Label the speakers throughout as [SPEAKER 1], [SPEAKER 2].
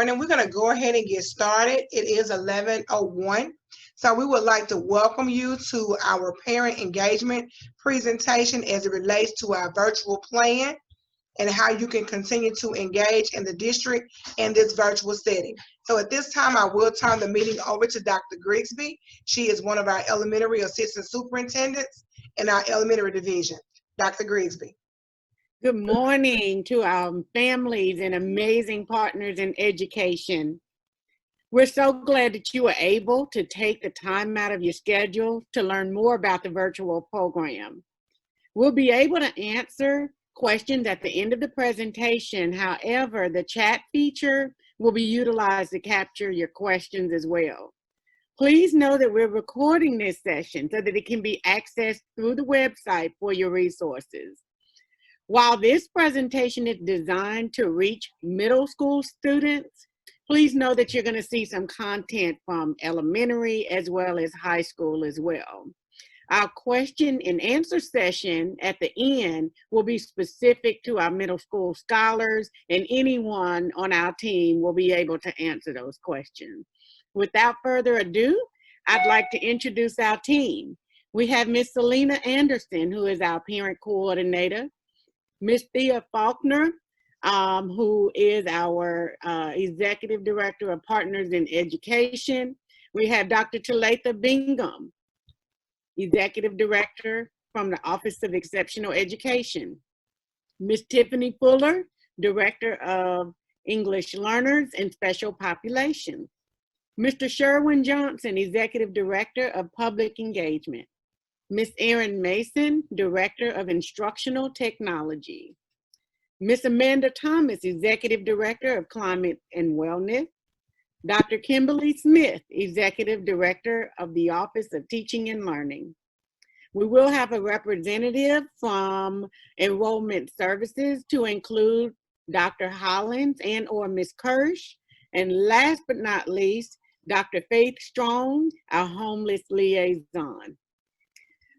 [SPEAKER 1] morning. We're going to go ahead and get started. It is 11:01. So we would like to welcome you to our parent engagement presentation as it relates to our virtual plan and how you can continue to engage in the district in this virtual setting. So at this time, I will turn the meeting over to Dr. Grigsby. She is one of our elementary assistant superintendents in our elementary division. Dr. Grigsby.
[SPEAKER 2] Good morning to our families and amazing partners in education. We're so glad that you are able to take the time out of your schedule to learn more about the virtual program. We'll be able to answer questions at the end of the presentation. However, the chat feature will be utilized to capture your questions as well. Please know that we're recording this session so that it can be accessed through the website for your resources. While this presentation is designed to reach middle school students, please know that you're going to see some content from elementary as well as high school as well. Our question and answer session at the end will be specific to our middle school scholars, and anyone on our team will be able to answer those questions. Without further ado, I'd like to introduce our team. We have Miss Selena Anderson, who is our parent coordinator. Ms. Thea Faulkner, who is our Executive Director of Partners in Education. We have Dr. Talitha Bingham, Executive Director from the Office of Exceptional Education. Ms. Tiffany Fuller, Director of English Learners and Special Populations. Mr. Sherwin Johnson, Executive Director of Public Engagement. Ms. Erin Mason, Director of Instructional Technology. Ms. Amanda Thomas, Executive Director of Climate and Wellness. Dr. Kimberly Smith, Executive Director of the Office of Teaching and Learning. We will have a representative from Enrollment Services to include Dr. Hollins and or Ms. Kirsch. And last but not least, Dr. Faith Strong, our homeless liaison.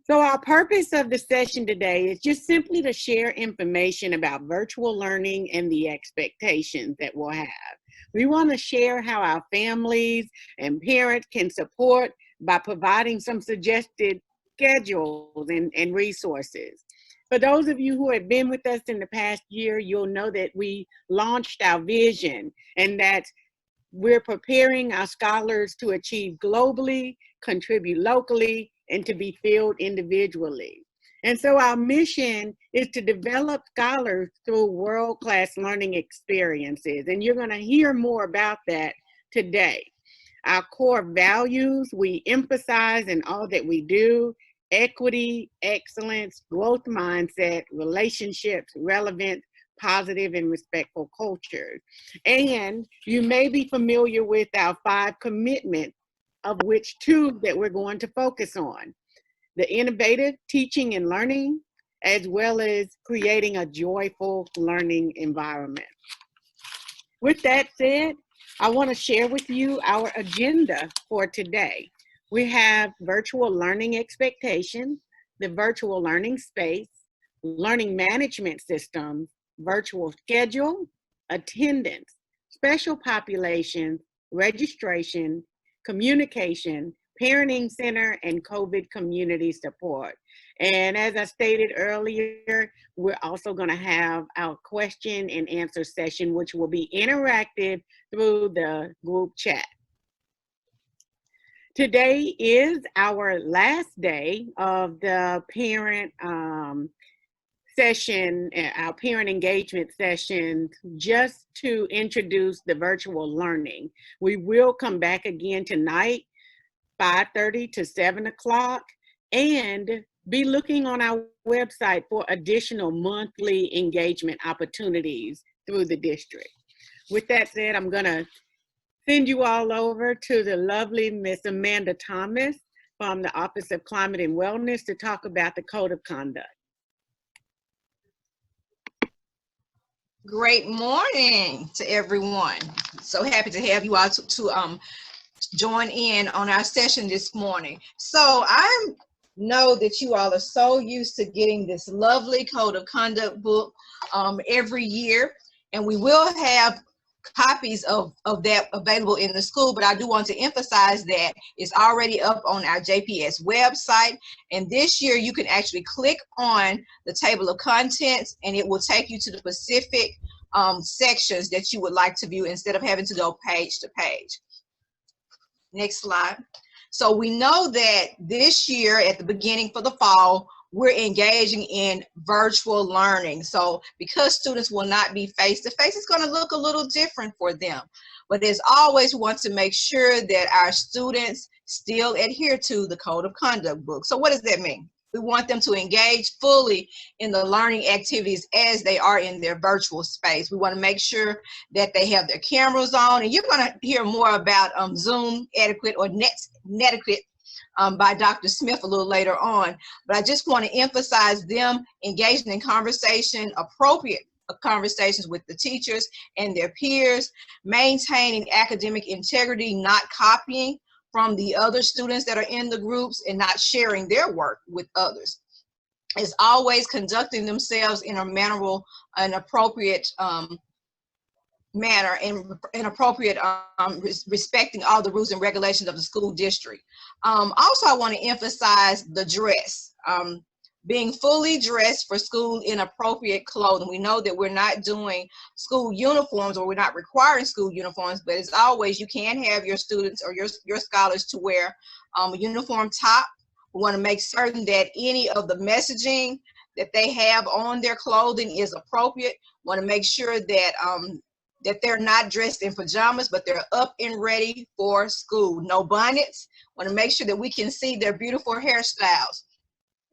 [SPEAKER 2] So our purpose of the session today is just simply to share information about virtual learning and the expectations that we'll have. We want to share how our families and parents can support by providing some suggested schedules and resources. For those of you who have been with us in the past year, you'll know that we launched our vision and that we're preparing our scholars to achieve globally, contribute locally, and to be filled individually. And so our mission is to develop scholars through world-class learning experiences. And you're going to hear more about that today. Our core values, we emphasize in all that we do: equity, excellence, growth mindset, relationships, relevance, positive and respectful cultures. And you may be familiar with our 5 commitments, of which 2 that we're going to focus on: the innovative teaching and learning, as well as creating a joyful learning environment. With that said, I want to share with you our agenda for today. We have virtual learning expectations, the virtual learning space, learning management systems, virtual schedule, attendance, special populations, registration, communication, parenting center, and COVID community support. And as I stated earlier, we're also going to have our question and answer session, which will be interactive through the group chat. Today is our last day of the parent session, our parent engagement session, just to introduce the virtual learning. We will come back again tonight, 5:30 to 7 o'clock, and be looking on our website for additional monthly engagement opportunities through the district. With that said, I'm going to send you all over to the lovely Miss Amanda Thomas from the Office of Climate and Wellness to talk about the Code of Conduct.
[SPEAKER 3] Great morning to everyone. So happy to have you all to join in on our session this morning. So I know that you all are so used to getting this lovely Code of Conduct book every year, and we will have copies of that available in the school, but I do want to emphasize that it's already up on our JPS website. And this year you can actually click on the table of contents and it will take you to the specific sections that you would like to view instead of having to go page to page. Next slide. So we know that this year at the beginning for the fall, we're engaging in virtual learning. So because students will not be face-to-face, it's going to look a little different for them. But as always, we want to make sure that our students still adhere to the Code of Conduct book. So what does that mean? We want them to engage fully in the learning activities as they are in their virtual space. We want to make sure that they have their cameras on, and you're going to hear more about Zoom etiquette or netiquette by Dr. Smith a little later on. But I just want to emphasize them engaging in appropriate conversations with the teachers and their peers, maintaining academic integrity, not copying from the other students that are in the groups and not sharing their work with others. As always, conducting themselves in a manner, an appropriate manner, and appropriate respecting all the rules and regulations of the school district. Also, I want to emphasize the dress. Being fully dressed for school in appropriate clothing. We know that we're not doing school uniforms, or we're not requiring school uniforms, but as always, you can have your students or your scholars to wear a uniform top. We want to make certain that any of the messaging that they have on their clothing is appropriate. We want to make sure that that they're not dressed in pajamas, but they're up and ready for school. No bonnets. We want to make sure that we can see their beautiful hairstyles.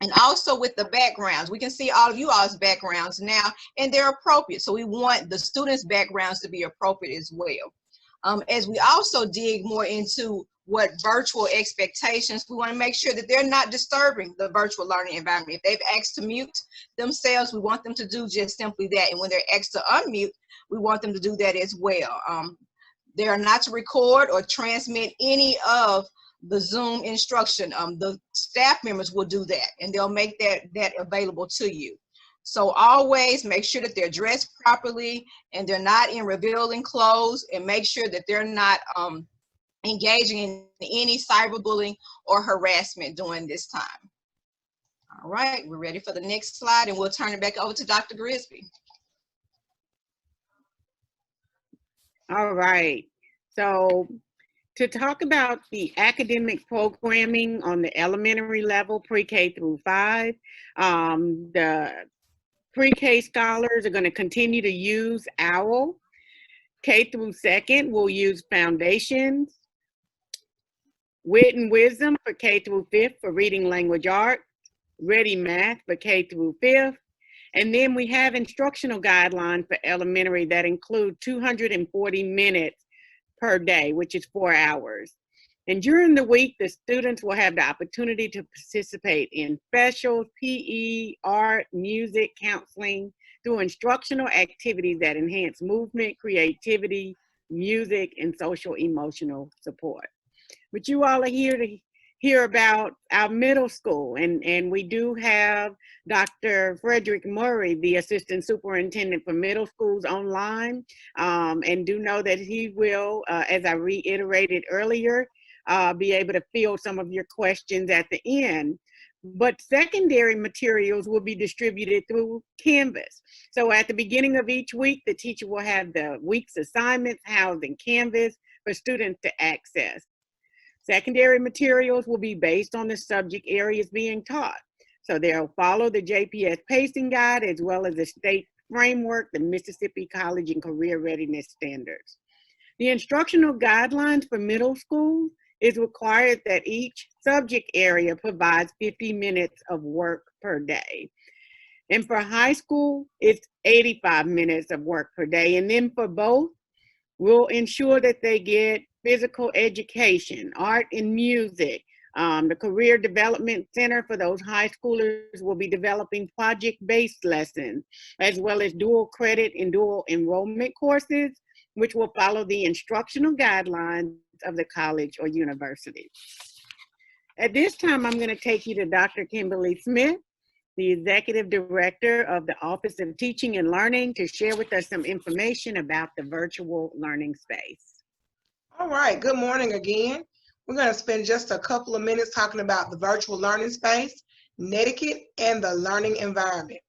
[SPEAKER 3] And also with the backgrounds, we can see all of you all's backgrounds now, and they're appropriate. So we want the students' backgrounds to be appropriate as well. As we also dig more into what virtual expectations, we want to make sure that they're not disturbing the virtual learning environment. If they've asked to mute themselves, we want them to do just simply that. And when they're asked to unmute, we want them to do that as well. They are not to record or transmit any of the Zoom instruction. The staff members will do that, and they'll make that available to you. So always make sure that they're dressed properly and they're not in revealing clothes, and make sure that they're not engaging in any cyberbullying or harassment during this time. All right, we're ready for the next slide, and we'll turn it back over to Dr. Grisby.
[SPEAKER 2] All right. So to talk about the academic programming on the elementary level, pre-K through 5, the pre-K scholars are going to continue to use OWL. K through 2nd will use Foundations. Wit and Wisdom for K through 5th for Reading Language Arts. Ready Math for K through 5th. And then we have instructional guidelines for elementary that include 240 minutes per day, which is 4 hours. And during the week, the students will have the opportunity to participate in specials, PE, art, music, counseling, through instructional activities that enhance movement, creativity, music, and social emotional support. But you all are here to hear about our middle school, and we do have Dr. Frederick Murray, the Assistant Superintendent for Middle Schools, online, and do know that he will, as I reiterated earlier, be able to field some of your questions at the end. But secondary materials will be distributed through Canvas. So at the beginning of each week, the teacher will have the week's assignments housed in Canvas for students to access. Secondary materials will be based on the subject areas being taught. So they'll follow the JPS pacing guide as well as the state framework, the Mississippi College and Career Readiness Standards. The instructional guidelines for middle school is required that each subject area provides 50 minutes of work per day. And for high school, it's 85 minutes of work per day. And then for both, we'll ensure that they get physical education, art and music. The Career Development Center for those high schoolers will be developing project-based lessons, as well as dual credit and dual enrollment courses, which will follow the instructional guidelines of the college or university. At this time, I'm going to take you to Dr. Kimberly Smith, the Executive Director of the Office of Teaching and Learning, to share with us some information about the virtual learning space.
[SPEAKER 1] All right, good morning again. We're going to spend just a couple of minutes talking about the virtual learning space, Netiquette, and the learning environment.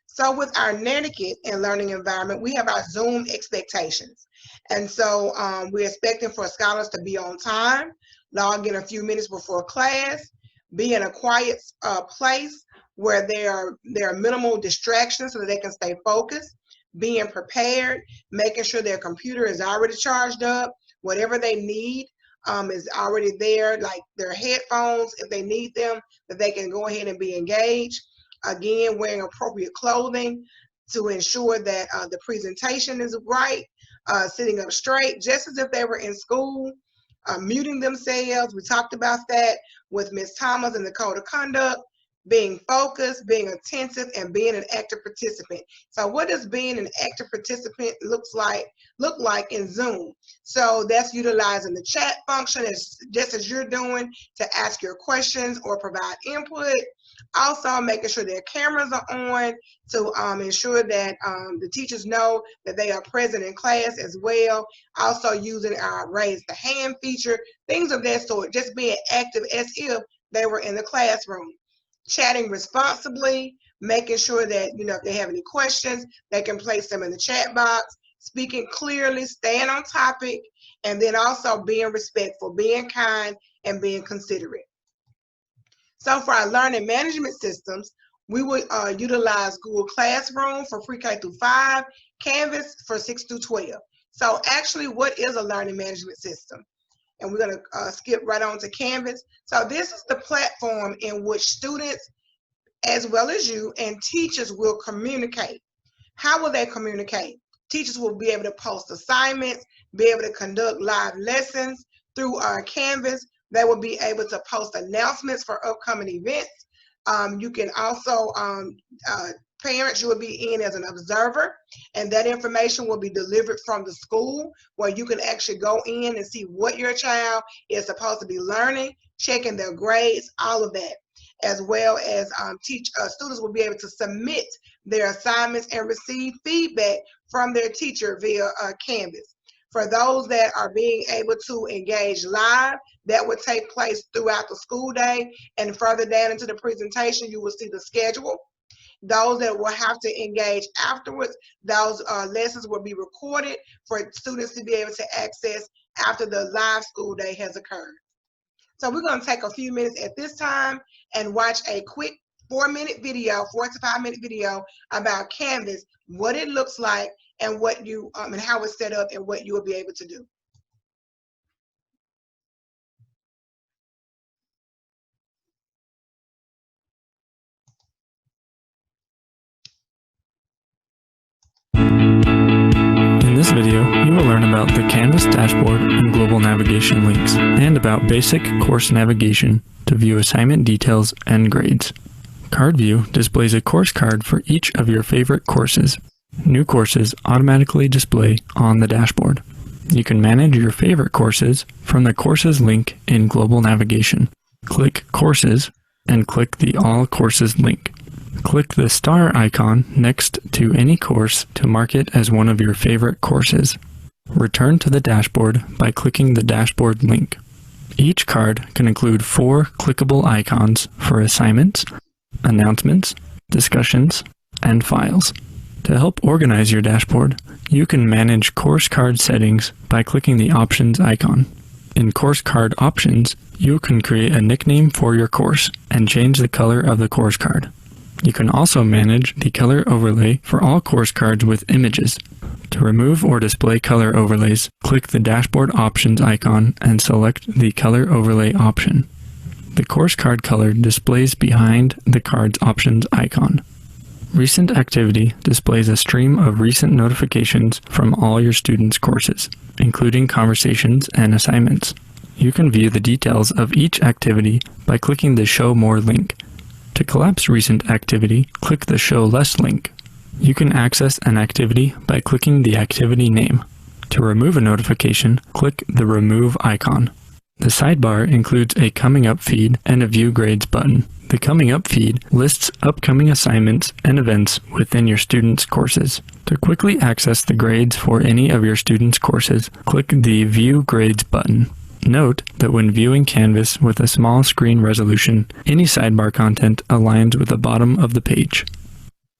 [SPEAKER 1] So with our Netiquette and learning environment, we have our Zoom expectations. And so we're expecting for scholars to be on time, log in a few minutes before class, be in a quiet place where there are minimal distractions so that they can stay focused, being prepared, making sure their computer is already charged up, whatever they need is already there, like their headphones, if they need them, that they can go ahead and be engaged. Again, wearing appropriate clothing to ensure that the presentation is right, sitting up straight, just as if they were in school, muting themselves. We talked about that with Ms. Thomas and the code of conduct, being focused, being attentive, and being an active participant. So what does being an active participant look like in Zoom? So that's utilizing the chat function just as you're doing to ask your questions or provide input. Also making sure their cameras are on to ensure that the teachers know that they are present in class as well. Also using our raise the hand feature, things of that sort, just being active as if they were in the classroom. Chatting responsibly, making sure that, if they have any questions, they can place them in the chat box, speaking clearly, staying on topic, and then also being respectful, being kind, and being considerate. So for our learning management systems, we would utilize Google Classroom for pre-K through 5, Canvas for 6 through 12. So actually, what is a learning management system? And we're going to skip right on to Canvas. So this is the platform in which students, as well as you, and teachers will communicate. How will they communicate? Teachers will be able to post assignments, be able to conduct live lessons through Canvas. They will be able to post announcements for upcoming events. You can also, parents, you will be in as an observer, and that information will be delivered from the school where you can actually go in and see what your child is supposed to be learning, checking their grades, all of that, as well as students will be able to submit their assignments and receive feedback from their teacher via Canvas. For those that are being able to engage live, that would take place throughout the school day, and further down into the presentation, you will see the schedule. Those that will have to engage afterwards, those lessons will be recorded for students to be able to access after the live school day has occurred. So we're going to take a few minutes at this time and watch a quick 4-minute video, 4 to 5 minute video about Canvas, what it looks like, and what you and how it's set up, and what you will be able to do.
[SPEAKER 4] In this video, you will learn about the Canvas dashboard and global navigation links, and about basic course navigation to view assignment details and grades. Card View displays a course card for each of your favorite courses. New courses automatically display on the dashboard. You can manage your favorite courses from the Courses link in Global Navigation. Click Courses and click the All Courses link. Click the star icon next to any course to mark it as one of your favorite courses. Return to the dashboard by clicking the dashboard link. Each card can include 4 clickable icons for assignments, announcements, discussions, and files. To help organize your dashboard, you can manage course card settings by clicking the Options icon. In Course Card Options, you can create a nickname for your course and change the color of the course card. You can also manage the color overlay for all course cards with images. To remove or display color overlays, click the Dashboard Options icon and select the Color Overlay option. The course card color displays behind the card's Options icon. Recent Activity displays a stream of recent notifications from all your students' courses, including conversations and assignments. You can view the details of each activity by clicking the Show More link. To collapse recent activity, click the Show Less link. You can access an activity by clicking the activity name. To remove a notification, click the Remove icon. The sidebar includes a Coming Up feed and a View Grades button. The Coming Up feed lists upcoming assignments and events within your students' courses. To quickly access the grades for any of your students' courses, click the View Grades button. Note that when viewing Canvas with a small screen resolution, any sidebar content aligns with the bottom of the page.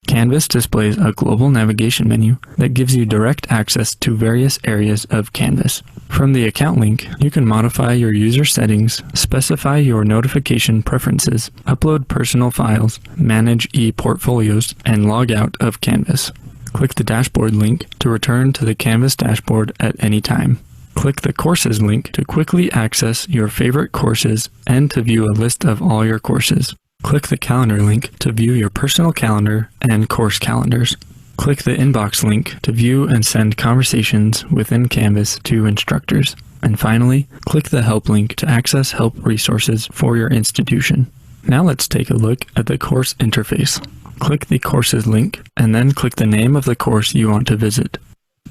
[SPEAKER 4] Canvas displays a global navigation menu that gives you direct access to various areas of Canvas. From the account link, you can modify your user settings, specify your notification preferences, upload personal files, manage e-portfolios, and log out of Canvas. Click the dashboard link to return to the Canvas dashboard at any time. Click the Courses link to quickly access your favorite courses and to view a list of all your courses. Click the Calendar link to view your personal calendar and course calendars. Click the Inbox link to view and send conversations within Canvas to instructors. And finally, click the Help link to access help resources for your institution. Now let's take a look at the course interface. Click the Courses link and then click the name of the course you want to visit.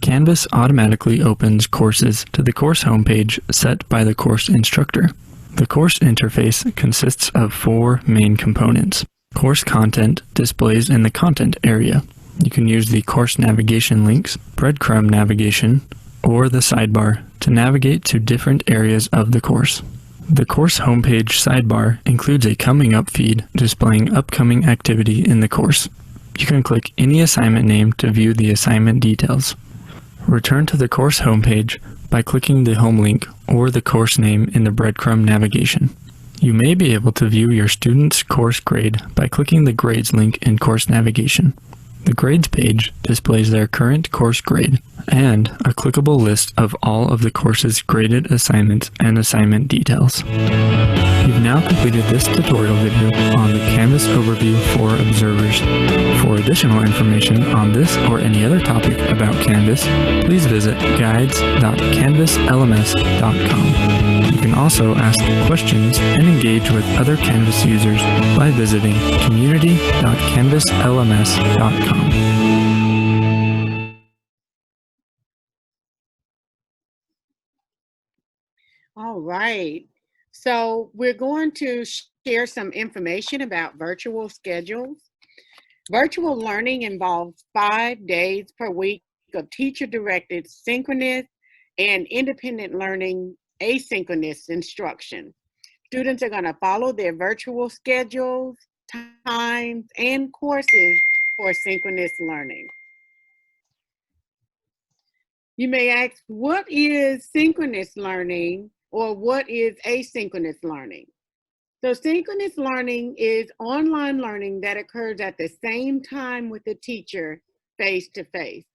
[SPEAKER 4] Canvas automatically opens courses to the course homepage set by the course instructor. The course interface consists of 4 main components. Course content displays in the content area. You can use the course navigation links, breadcrumb navigation, or the sidebar to navigate to different areas of the course. The course homepage sidebar includes a Coming Up feed displaying upcoming activity in the course. You can click any assignment name to view the assignment details. Return to the course homepage by clicking the home link or the course name in the breadcrumb navigation. You may be able to view your student's course grade by clicking the Grades link in course navigation. The Grades page displays their current course grade and a clickable list of all of the course's graded assignments and assignment details. You've now completed this tutorial video on the Canvas overview for observers. For additional information on this or any other topic about Canvas, please visit guides.canvaslms.com. You can also ask questions and engage with other Canvas users by visiting community.canvaslms.com.
[SPEAKER 2] All right. So we're going to share some information about virtual schedules. Virtual learning involves 5 days per week of teacher-directed synchronous and independent learning asynchronous instruction. Students are going to follow their virtual schedules, times, and courses for synchronous learning. You may ask, what is synchronous learning or what is asynchronous learning? So synchronous learning is online learning that occurs at the same time with the teacher face-to-face.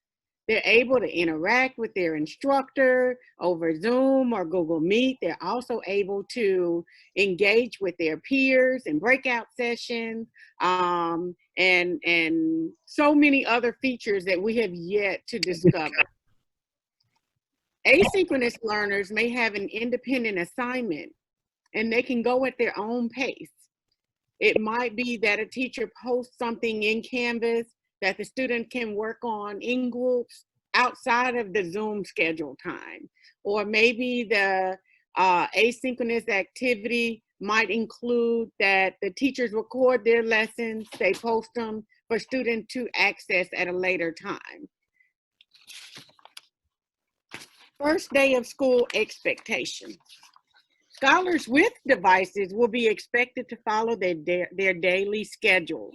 [SPEAKER 2] They're able to interact with their instructor over Zoom or Google Meet. They're also able to engage with their peers in breakout sessions and so many other features that we have yet to discover. Asynchronous learners may have an independent assignment and they can go at their own pace. It might be that a teacher posts something in Canvas that the student can work on in groups outside of the Zoom schedule time. Or maybe the asynchronous activity might include that the teachers record their lessons, they post them for students to access at a later time. First day of school expectations. Scholars with devices will be expected to follow their daily schedule.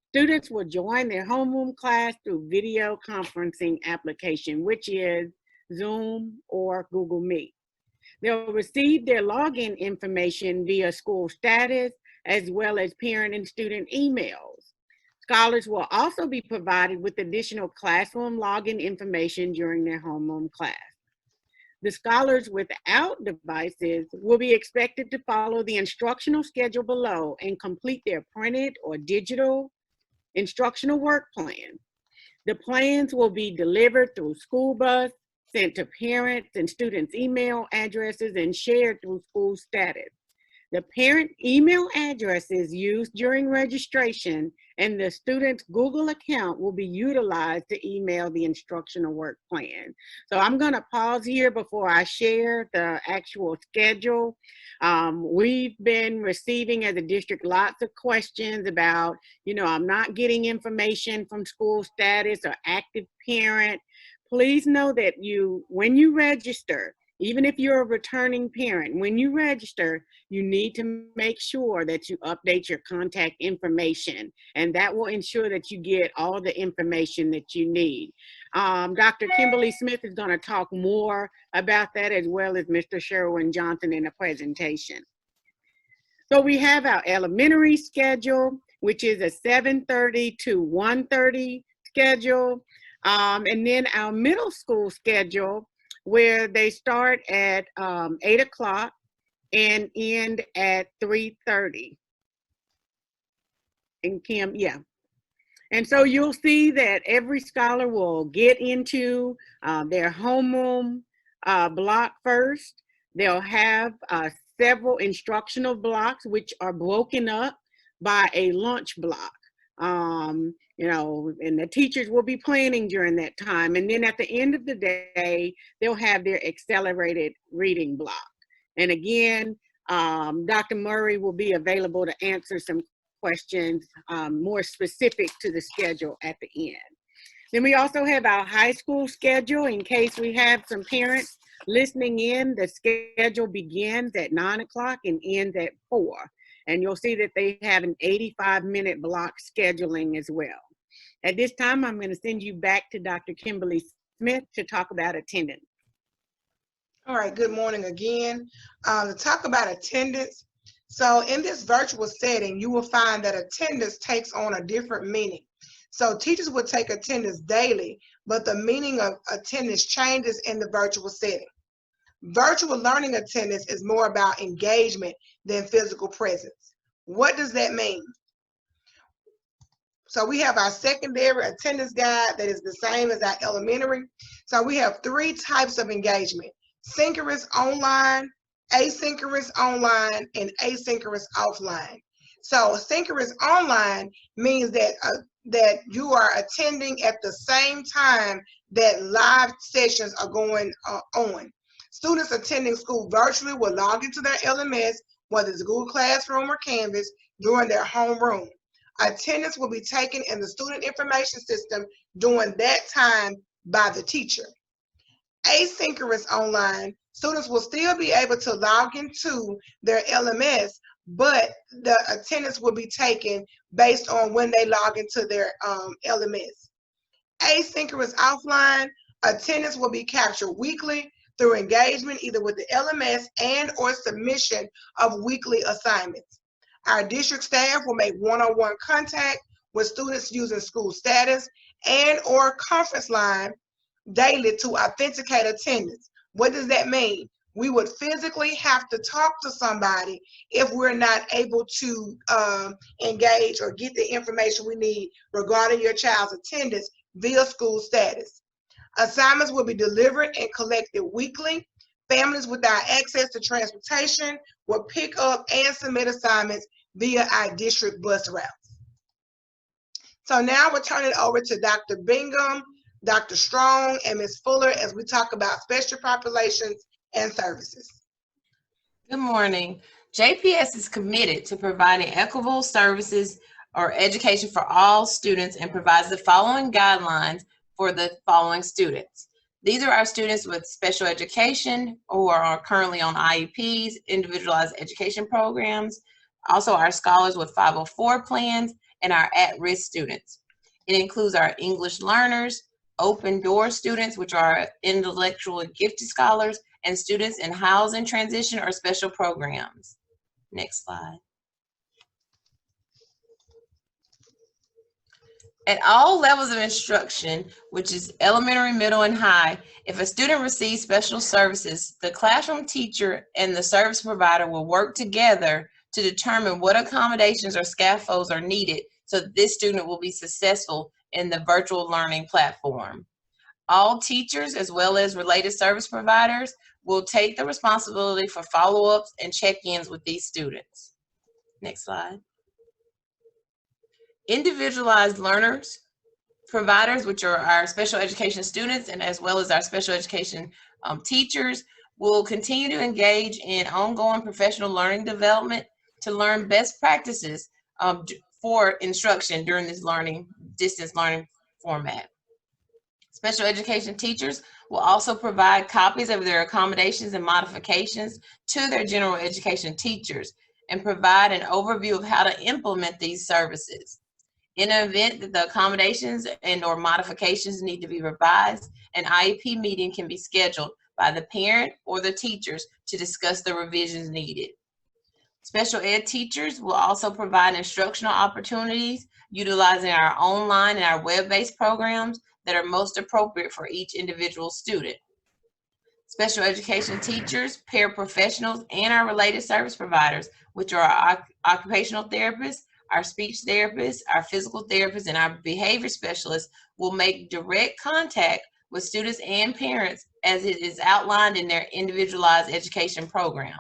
[SPEAKER 2] Students will join their homeroom class through video conferencing application, which is Zoom or Google Meet. They'll receive their login information via school status, as well as parent and student emails. Scholars will also be provided with additional classroom login information during their homeroom class. The scholars without devices will be expected to follow the instructional schedule below and complete their printed or digital instructional work plan. The plans will be delivered through school bus, sent to parents and students' email addresses, and shared through school status. The parent email addresses used during registration and the student's Google account will be utilized to email the instructional work plan. So I'm going to pause here before I share the actual schedule. We've been receiving as a district lots of questions about, I'm not getting information from school status or active parent. Please know that when you register, even if you're a returning parent, when you register, you need to make sure that you update your contact information, and that will ensure that you get all the information that you need. Dr. Kimberly Smith is going to talk more about that, as well as Mr. Sherwin Johnson in the presentation. So we have our elementary schedule, which is a 7:30 to 1:30 schedule, and then our middle school schedule, where they start at 8 o'clock and end at 3:30. And Kim, yeah. And so you'll see that every scholar will get into their homeroom block first. They'll have several instructional blocks, which are broken up by a lunch block. And the teachers will be planning during that time. And then at the end of the day, they'll have their accelerated reading block. And again, Dr. Murray will be available to answer some questions more specific to the schedule at the end. Then we also have our high school schedule. In case we have some parents listening in, the schedule begins at 9 o'clock and ends at 4. And you'll see that they have an 85-minute block scheduling as well. At this time, I'm going to send you back to Dr. Kimberly Smith to talk about attendance.
[SPEAKER 1] All right, good morning again. To talk about attendance, so in this virtual setting, you will find that attendance takes on a different meaning. So teachers will take attendance daily, but the meaning of attendance changes in the virtual setting. Virtual learning attendance is more about engagement than physical presence. What does that mean? So we have our secondary attendance guide that is the same as our elementary. So we have 3 types of engagement: synchronous online, asynchronous online, and asynchronous offline. So synchronous online means that you are attending at the same time that live sessions are going on. Students attending school virtually will log into their LMS, whether it's Google Classroom or Canvas, during their homeroom. Attendance will be taken in the student information system during that time by the teacher. Asynchronous online, students will still be able to log into their LMS, but the attendance will be taken based on when they log into their LMS. Asynchronous offline, attendance will be captured weekly through engagement either with the LMS and or submission of weekly assignments. Our district staff will make one-on-one contact with students using school status and or conference line daily to authenticate attendance. What does that mean? We would physically have to talk to somebody if we're not able to engage or get the information we need regarding your child's attendance via school status. Assignments will be delivered and collected weekly. Families without access to transportation will pick up and submit assignments via our district bus routes. So now we'll turn it over to Dr. Bingham, Dr. Strong, and Ms. Fuller as we talk about special populations and services.
[SPEAKER 5] Good morning. JPS is committed to providing equitable services or education for all students and provides the following guidelines for the following students. These are our students with special education who are currently on IEPs, individualized education programs, also our scholars with 504 plans, and our at-risk students. It includes our English learners, open door students, which are intellectually gifted scholars, and students in housing transition or special programs. Next slide. At all levels of instruction, which is elementary, middle, and high, if a student receives special services, the classroom teacher and the service provider will work together to determine what accommodations or scaffolds are needed so that this student will be successful in the virtual learning platform. All teachers, as well as related service providers, will take the responsibility for follow-ups and check-ins with these students. Next slide. Individualized learners, providers, which are our special education students and as well as our special education teachers, will continue to engage in ongoing professional learning development to learn best practices for instruction during this distance learning format. Special education teachers will also provide copies of their accommodations and modifications to their general education teachers and provide an overview of how to implement these services. In an event that the accommodations and or modifications need to be revised, an IEP meeting can be scheduled by the parent or the teachers to discuss the revisions needed. Special ed teachers will also provide instructional opportunities utilizing our online and our web-based programs that are most appropriate for each individual student. Special education teachers, paraprofessionals, and our related service providers, which are our occupational therapists, our speech therapists, our physical therapists, and our behavior specialists, will make direct contact with students and parents as it is outlined in their individualized education program.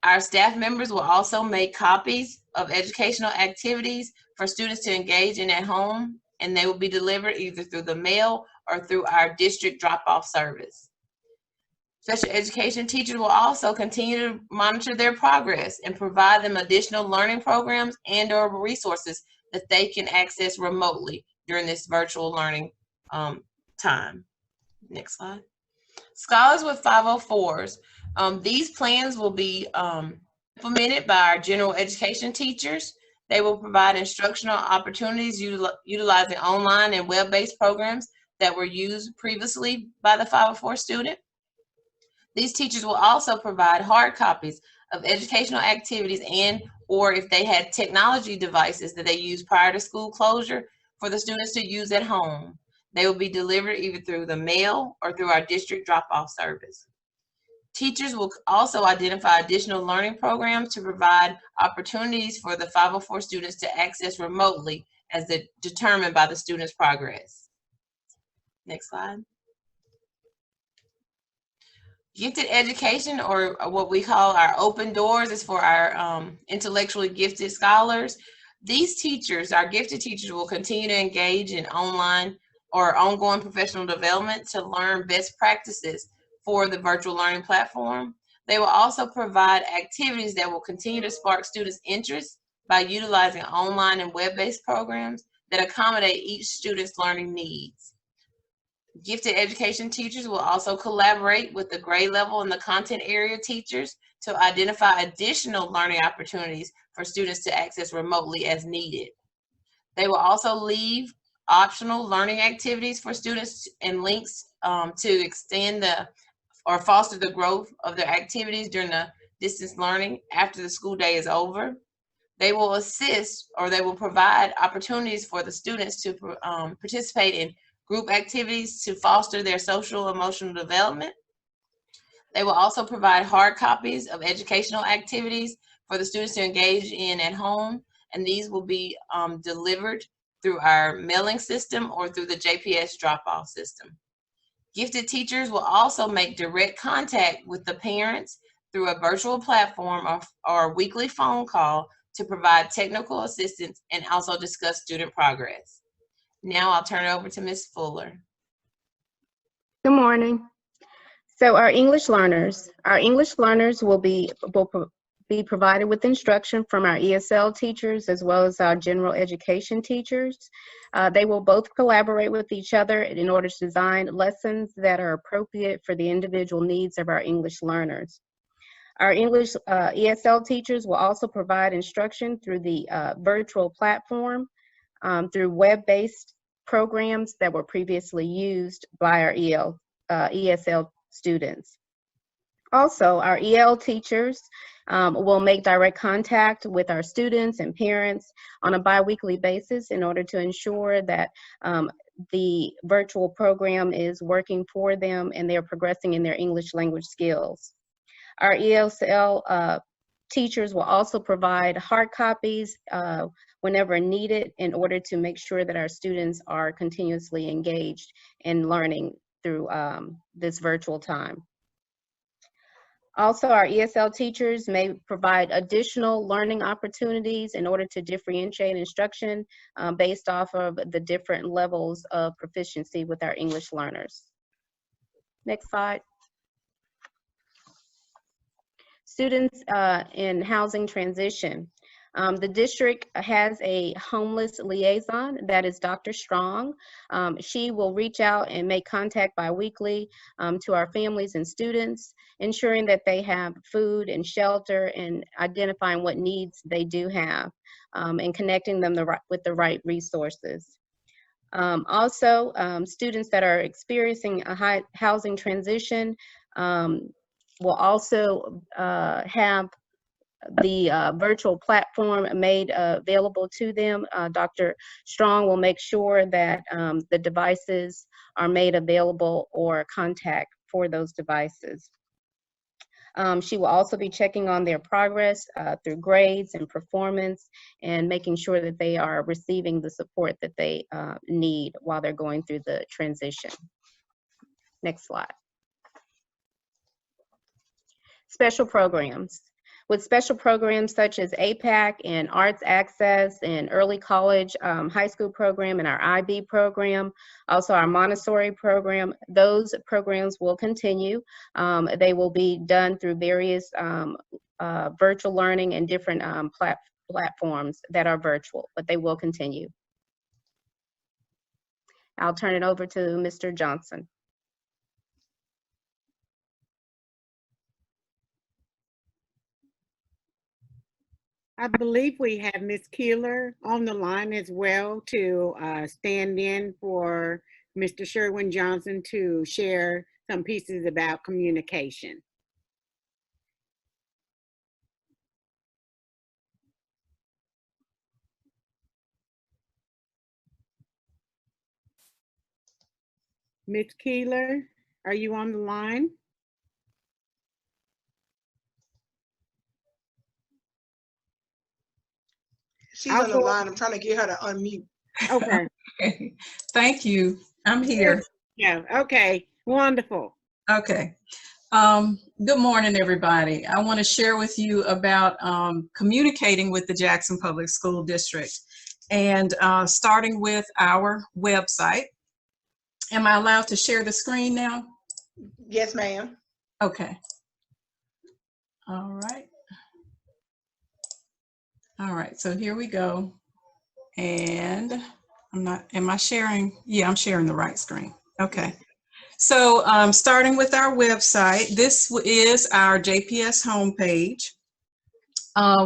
[SPEAKER 5] Our staff members will also make copies of educational activities for students to engage in at home, and they will be delivered either through the mail or through our district drop-off service. Special education teachers will also continue to monitor their progress and provide them additional learning programs and or resources that they can access remotely during this virtual learning time. Next slide. Scholars with 504s. These plans will be implemented by our general education teachers. They will provide instructional opportunities utilizing online and web-based programs that were used previously by the 504 student. These teachers will also provide hard copies of educational activities and or if they had technology devices that they used prior to school closure for the students to use at home. They will be delivered either through the mail or through our district drop-off service. Teachers will also identify additional learning programs to provide opportunities for the 504 students to access remotely as determined by the student's progress. Next slide. Gifted education, or what we call our open doors, is for our intellectually gifted scholars. These teachers, our gifted teachers, will continue to engage in online or ongoing professional development to learn best practices for the virtual learning platform. They will also provide activities that will continue to spark students' interest by utilizing online and web-based programs that accommodate each student's learning needs. Gifted education teachers will also collaborate with the grade level and the content area teachers to identify additional learning opportunities for students to access remotely as needed. They will also leave optional learning activities for students and links to extend or foster the growth of their activities during the distance learning after the school day is over. They will assist or they will provide opportunities for the students to participate in group activities to foster their social emotional development. They will also provide hard copies of educational activities for the students to engage in at home, and these will be delivered through our mailing system or through the JPS drop-off system. Gifted teachers will also make direct contact with the parents through a virtual platform or a weekly phone call to provide technical assistance and also discuss student progress. Now I'll turn it over to Ms. Fuller.
[SPEAKER 6] Good morning. So our English learners will be provided with instruction from our ESL teachers as well as our general education teachers. They will both collaborate with each other in order to design lessons that are appropriate for the individual needs of our English learners. Our English ESL teachers will also provide instruction through the virtual platform through web-based programs that were previously used by our ESL students. Also, our EL teachers will make direct contact with our students and parents on a bi-weekly basis in order to ensure that the virtual program is working for them and they're progressing in their English language skills. Our ESL teachers will also provide hard copies whenever needed in order to make sure that our students are continuously engaged in learning through this virtual time. Also, our ESL teachers may provide additional learning opportunities in order to differentiate instruction based off of the different levels of proficiency with our English learners. Next slide. Students in housing transition. The district has a homeless liaison, that is Dr. Strong. She will reach out and make contact biweekly to our families and students, ensuring that they have food and shelter and identifying what needs they do have and connecting them with the right resources. Also, students that are experiencing a housing transition will also have the virtual platform made available to them. Dr. Strong will make sure that the devices are made available or contact for those devices. She will also be checking on their progress through grades and performance and making sure that they are receiving the support that they need while they're going through the transition. Next slide. Special programs. With special programs such as APAC and Arts Access and Early College High School program and our IB program, also our Montessori program, those programs will continue. They will be done through various virtual learning and different platforms that are virtual, but they will continue. I'll turn it over to Mr. Johnson.
[SPEAKER 2] I believe we have Ms. Keeler on the line as well to stand in for Mr. Sherwin Johnson to share some pieces about communication. Ms. Keeler, are you on the line?
[SPEAKER 1] She's on the line. I'm trying to get her to unmute.
[SPEAKER 2] Okay.
[SPEAKER 7] Okay. Thank you. I'm here.
[SPEAKER 2] Yeah, okay, wonderful.
[SPEAKER 7] Okay. Good morning, everybody. I want to share with you about communicating with the Jackson Public School District and starting with our website. Am I allowed to share the screen now?
[SPEAKER 1] Yes, ma'am.
[SPEAKER 7] Okay. All right. All right, so here we go. And am I sharing? Yeah, I'm sharing the right screen. Okay. So starting with our website, this is our JPS homepage.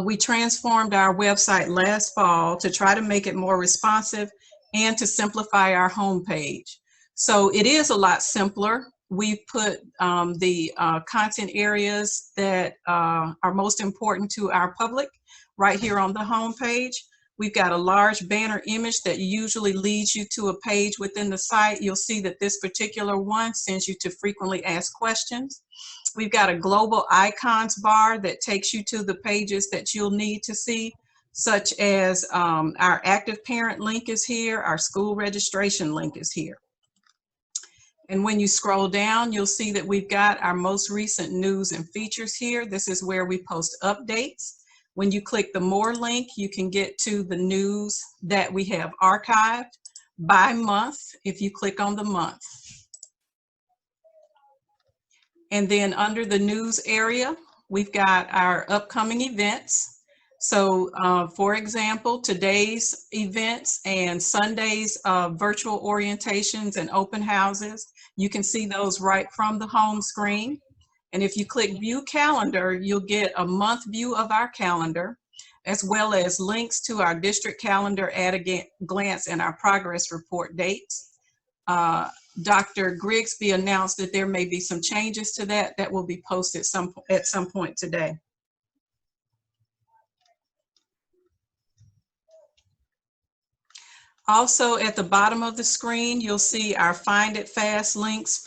[SPEAKER 7] We transformed our website last fall to try to make it more responsive and to simplify our homepage. So it is a lot simpler. We put the content areas that are most important to our public right here on the homepage. We've got a large banner image that usually leads you to a page within the site. You'll see that this particular one sends you to frequently asked questions. We've got a global icons bar that takes you to the pages that you'll need to see, such as our active parent link is here, our school registration link is here. And when you scroll down, you'll see that we've got our most recent news and features here. This is where we post updates. When you click the More link, you can get to the news that we have archived by month if you click on the month. And then under the news area, we've got our upcoming events. So for example, today's events and Sunday's virtual orientations and open houses, you can see those right from the home screen. And if you click View Calendar, you'll get a month view of our calendar, as well as links to our district calendar at a glance and our progress report dates. Dr. Grigsby announced that there may be some changes to that will be posted at some point today. Also, at the bottom of the screen, you'll see our Find It Fast links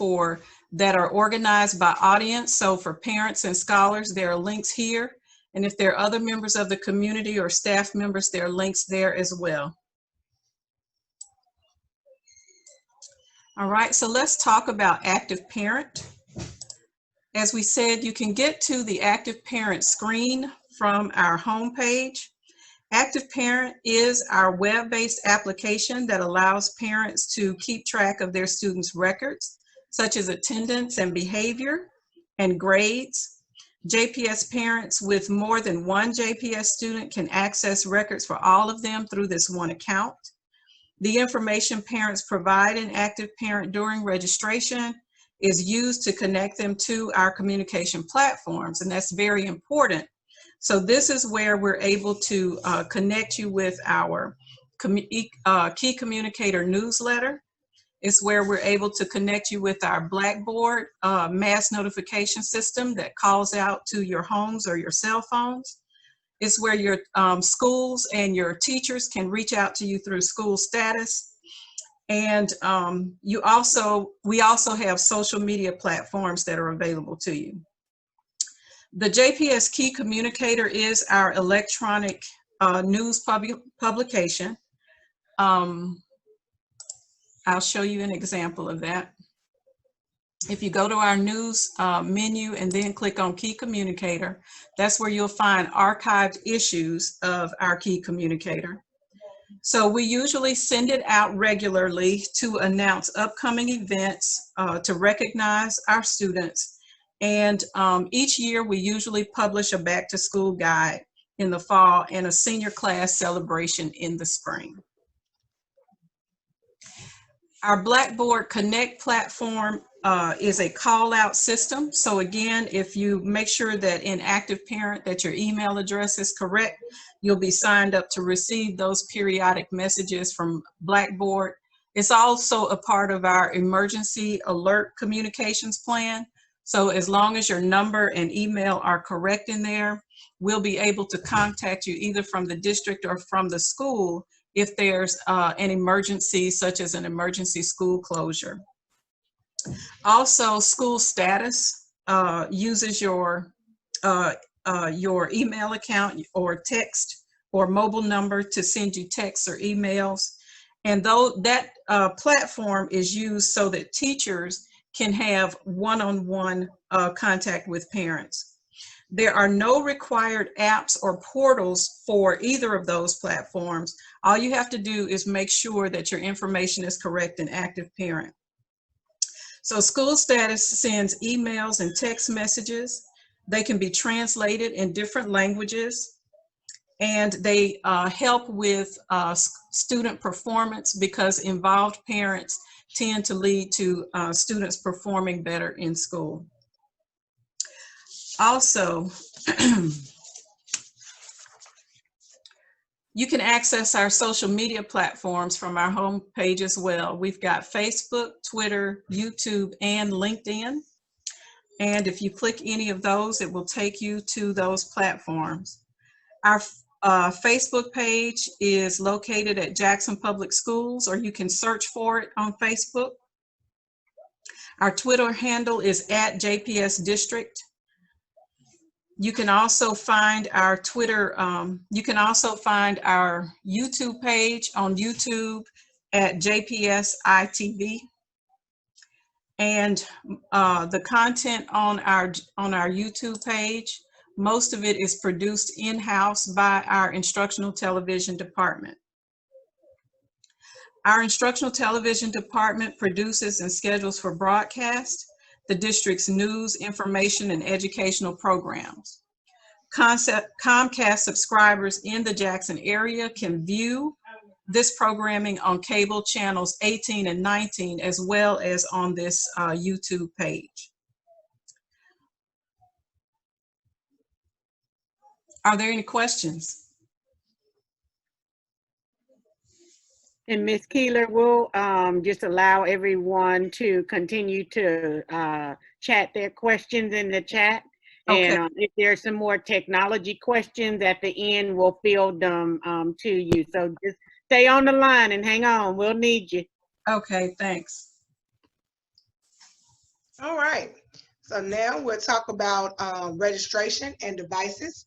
[SPEAKER 7] that are organized by audience. So for parents and scholars, there are links here. And if there are other members of the community or staff members, there are links there as well. All right, so let's talk about Active Parent. As we said, you can get to the Active Parent screen from our homepage. Active Parent is our web-based application that allows parents to keep track of their students' records, such as attendance and behavior and grades. JPS parents with more than one JPS student can access records for all of them through this one account. The information parents provide in Active Parent during registration is used to connect them to our communication platforms, and that's very important. So this is where we're able to connect you with our Key Communicator newsletter. It's where we're able to connect you with our Blackboard mass notification system that calls out to your homes or your cell phones. It's where your schools and your teachers can reach out to you through school status. And we also have social media platforms that are available to you. The JPS Key Communicator is our electronic news publication. I'll show you an example of that. If you go to our news menu and then click on Key Communicator, that's where you'll find archived issues of our Key Communicator. So we usually send it out regularly to announce upcoming events, to recognize our students. And each year we usually publish a back to school guide in the fall and a senior class celebration in the spring. Our Blackboard Connect platform is a call out system. So again, if you make sure that in Active Parent that your email address is correct, you'll be signed up to receive those periodic messages from Blackboard. It's also a part of our emergency alert communications plan. So as long as your number and email are correct in there, we'll be able to contact you either from the district or from the school if there's an emergency, such as an emergency school closure. Also, school status uses your email account or text or mobile number to send you texts or emails. And that platform is used so that teachers can have one-on-one contact with parents. There are no required apps or portals for either of those platforms. All you have to do is make sure that your information is correct in Active Parent. So school status sends emails and text messages. They can be translated in different languages, and they help with student performance because involved parents tend to lead to students performing better in school. Also, you can access our social media platforms from our home page as well. We've got Facebook, Twitter, YouTube, and LinkedIn. And if you click any of those, it will take you to those platforms. Our Facebook page is located at Jackson Public Schools, or you can search for it on Facebook. Our Twitter handle is @JPS District. You can also find our YouTube page on YouTube at JPS ITV. And the content on our YouTube page, most of it is produced in-house by our instructional television department. Our instructional television department produces and schedules for broadcast the district's news, information, and educational programs. Comcast subscribers in the Jackson area can view this programming on cable channels 18 and 19, as well as on this YouTube page. Are there any questions?
[SPEAKER 2] And Ms. Keeler, we'll just allow everyone to continue to chat their questions in the chat.
[SPEAKER 7] Okay.
[SPEAKER 2] And if there's some more technology questions at the end, we'll field them to you. So just stay on the line and hang on. We'll need you.
[SPEAKER 7] Okay, thanks.
[SPEAKER 1] All right. So now we'll talk about registration and devices.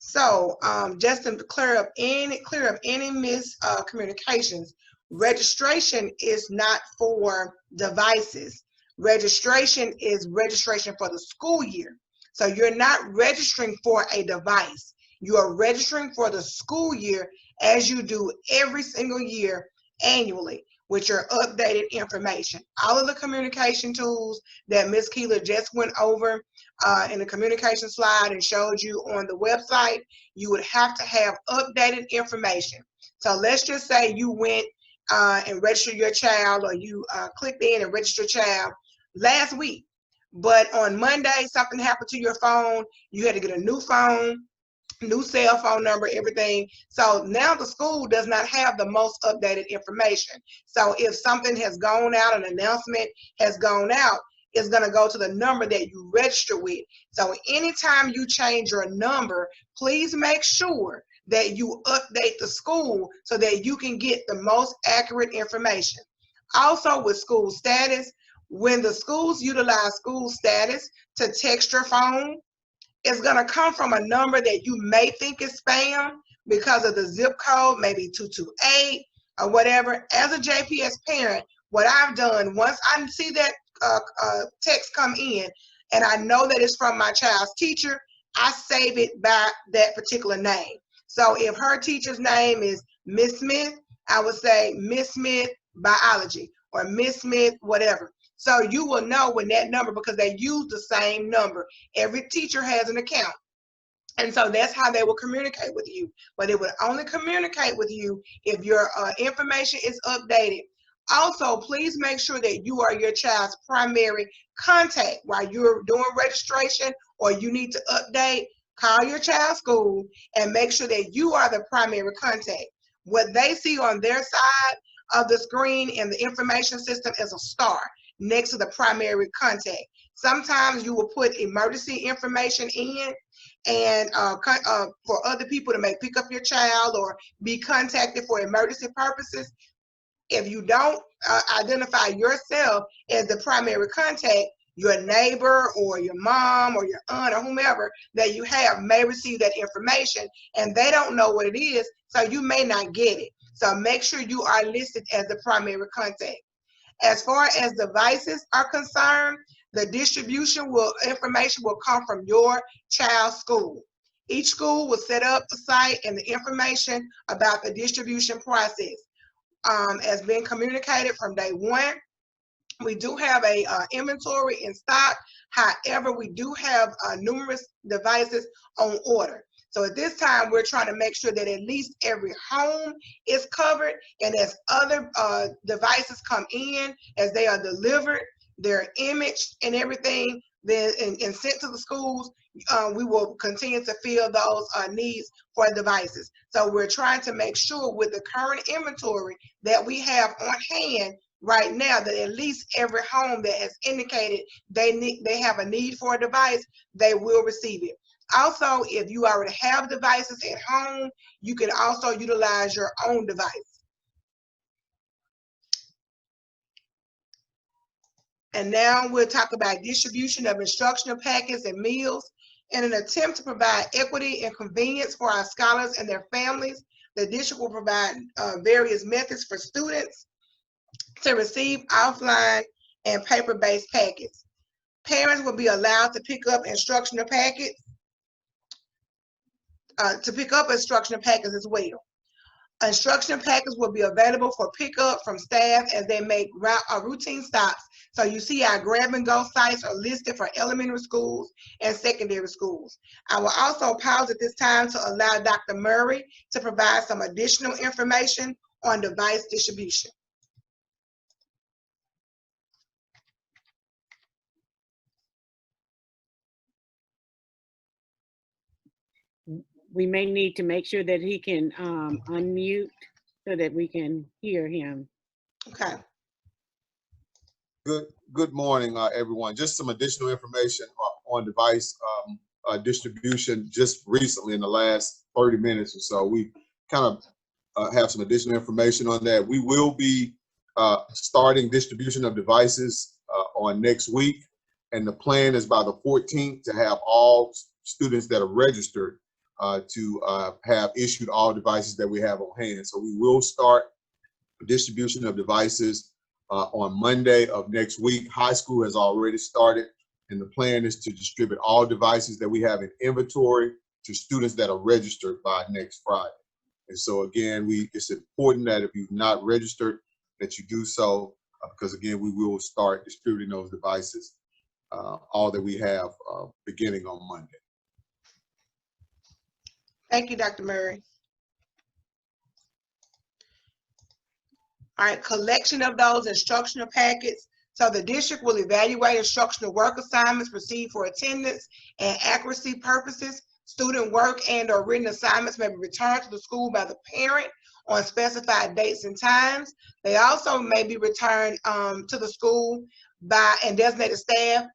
[SPEAKER 1] So just to clear up any miscommunications, registration is not for devices. Registration is registration for the school year. So you're not registering for a device. You are registering for the school year as you do every single year annually with your updated information. All of the communication tools that Ms. Keeler just went over in the communication slide and showed you on the website, you would have to have updated information. So let's just say you went and registered your child, or you clicked in and registered your child last week. But on Monday, something happened to your phone. You had to get a new phone, new cell phone number, everything. So now the school does not have the most updated information. So if something has gone out, an announcement has gone out, it's going to go to the number that you register with. So anytime you change your number, please make sure that you update the school so that you can get the most accurate information. Also with school status, when the schools utilize school status to text your phone, it's going to come from a number that you may think is spam because of the zip code, maybe 228 or whatever. As a JPS parent, what I've done, once I see that text come in and I know that it's from my child's teacher, I save it by that particular name. So if her teacher's name is Miss Smith, I would say Miss Smith Biology or Miss Smith whatever. So you will know when that number, because they use the same number. Every teacher has an account. And so that's how they will communicate with you. But it will only communicate with you if your information is updated. Also, please make sure that you are your child's primary contact while you're doing registration, or you need to update. Call your child's school and make sure that you are the primary contact. What they see on their side of the screen in the information system is a star next to the primary contact. Sometimes you will put emergency information in and for other people to pick up your child or be contacted for emergency purposes. If you don't identify yourself as the primary contact, your neighbor or your mom or your aunt or whomever that you have may receive that information and they don't know what it is, so you may not get it. So make sure you are listed as the primary contact. As far as devices are concerned, the distribution information will come from your child's school. Each school will set up a site and the information about the distribution process has been communicated from day one. We do have a inventory in stock. However, we do have numerous devices on order. So at this time, we're trying to make sure that at least every home is covered, and as other devices come in, as they are delivered, they're imaged and everything, then and sent to the schools, we will continue to fill those needs for devices. So we're trying to make sure with the current inventory that we have on hand right now that at least every home that has indicated they have a need for a device, they will receive it. Also, if you already have devices at home, you can also utilize your own device. And now we'll talk about distribution of instructional packets and meals. In an attempt to provide equity and convenience for our scholars and their families, the district will provide various methods for students to receive offline and paper-based packets. Parents will be allowed to pick up instructional packets, as well. Instructional packets will be available for pickup from staff as they make routine stops. So you see our grab and go sites are listed for elementary schools and secondary schools. I will also pause at this time to allow Dr. Murray to provide some additional information on device distribution.
[SPEAKER 2] We may need to make sure that he can unmute so that we can hear him.
[SPEAKER 1] Okay.
[SPEAKER 8] Good morning, everyone. Just some additional information on device distribution just recently in the last 30 minutes or so. We kind of have some additional information on that. We will be starting distribution of devices on next week. And the plan is by the 14th to have all students that are registered to have issued all devices that we have on hand. So we will start distribution of devices on Monday of next week. High school has already started, and the plan is to distribute all devices that we have in inventory to students that are registered by next Friday. And so again, it's important that if you've not registered, that you do so, because again, we will start distributing those devices, all that we have beginning on Monday.
[SPEAKER 1] Thank you, Dr. Murray. All right, collection of those instructional packets. So the district will evaluate instructional work assignments received for attendance and accuracy purposes. Student work and or written assignments may be returned to the school by the parent on specified dates and times. They also may be returned to the school by and designated staff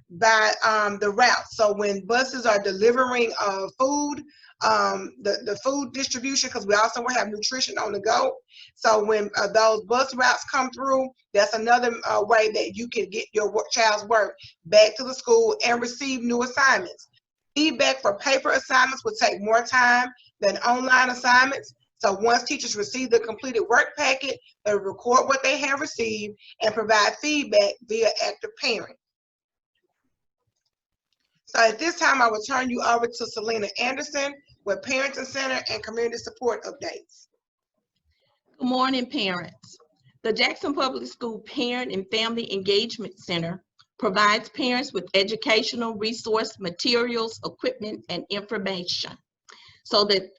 [SPEAKER 1] by the route. So when buses are delivering food, the food distribution, because we also will have nutrition on the go. So when those bus routes come through, that's another way that you can get your child's work back to the school and receive new assignments. Feedback for paper assignments will take more time than online assignments. So once teachers receive the completed work packet, they record what they have received and provide feedback via active parent. So at this time, I will turn you over to Selena Anderson with Parenting Center and Community Support Updates.
[SPEAKER 9] Good morning, parents. The Jackson Public School Parent and Family Engagement Center provides parents with educational resource materials, equipment, and information so that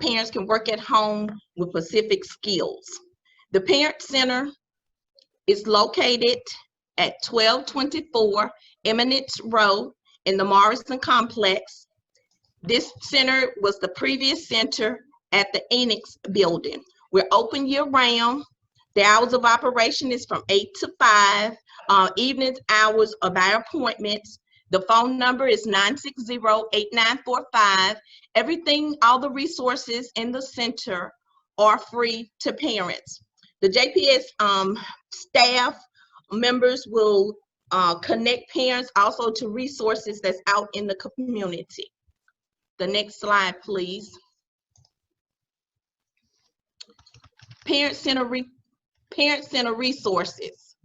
[SPEAKER 9] parents can work at home with specific skills. The Parent Center is located at 1224 Eminence Road in the Morrison Complex. This center was the previous center at the Enix building. We're open year-round. The hours of operation is from 8 to 5. Evening hours of our appointments. The phone number is 960-8945. Everything, all the resources in the center are free to parents. The JPS staff members will connect parents also to resources that's out in the community. The next slide, please. Parent Center resources.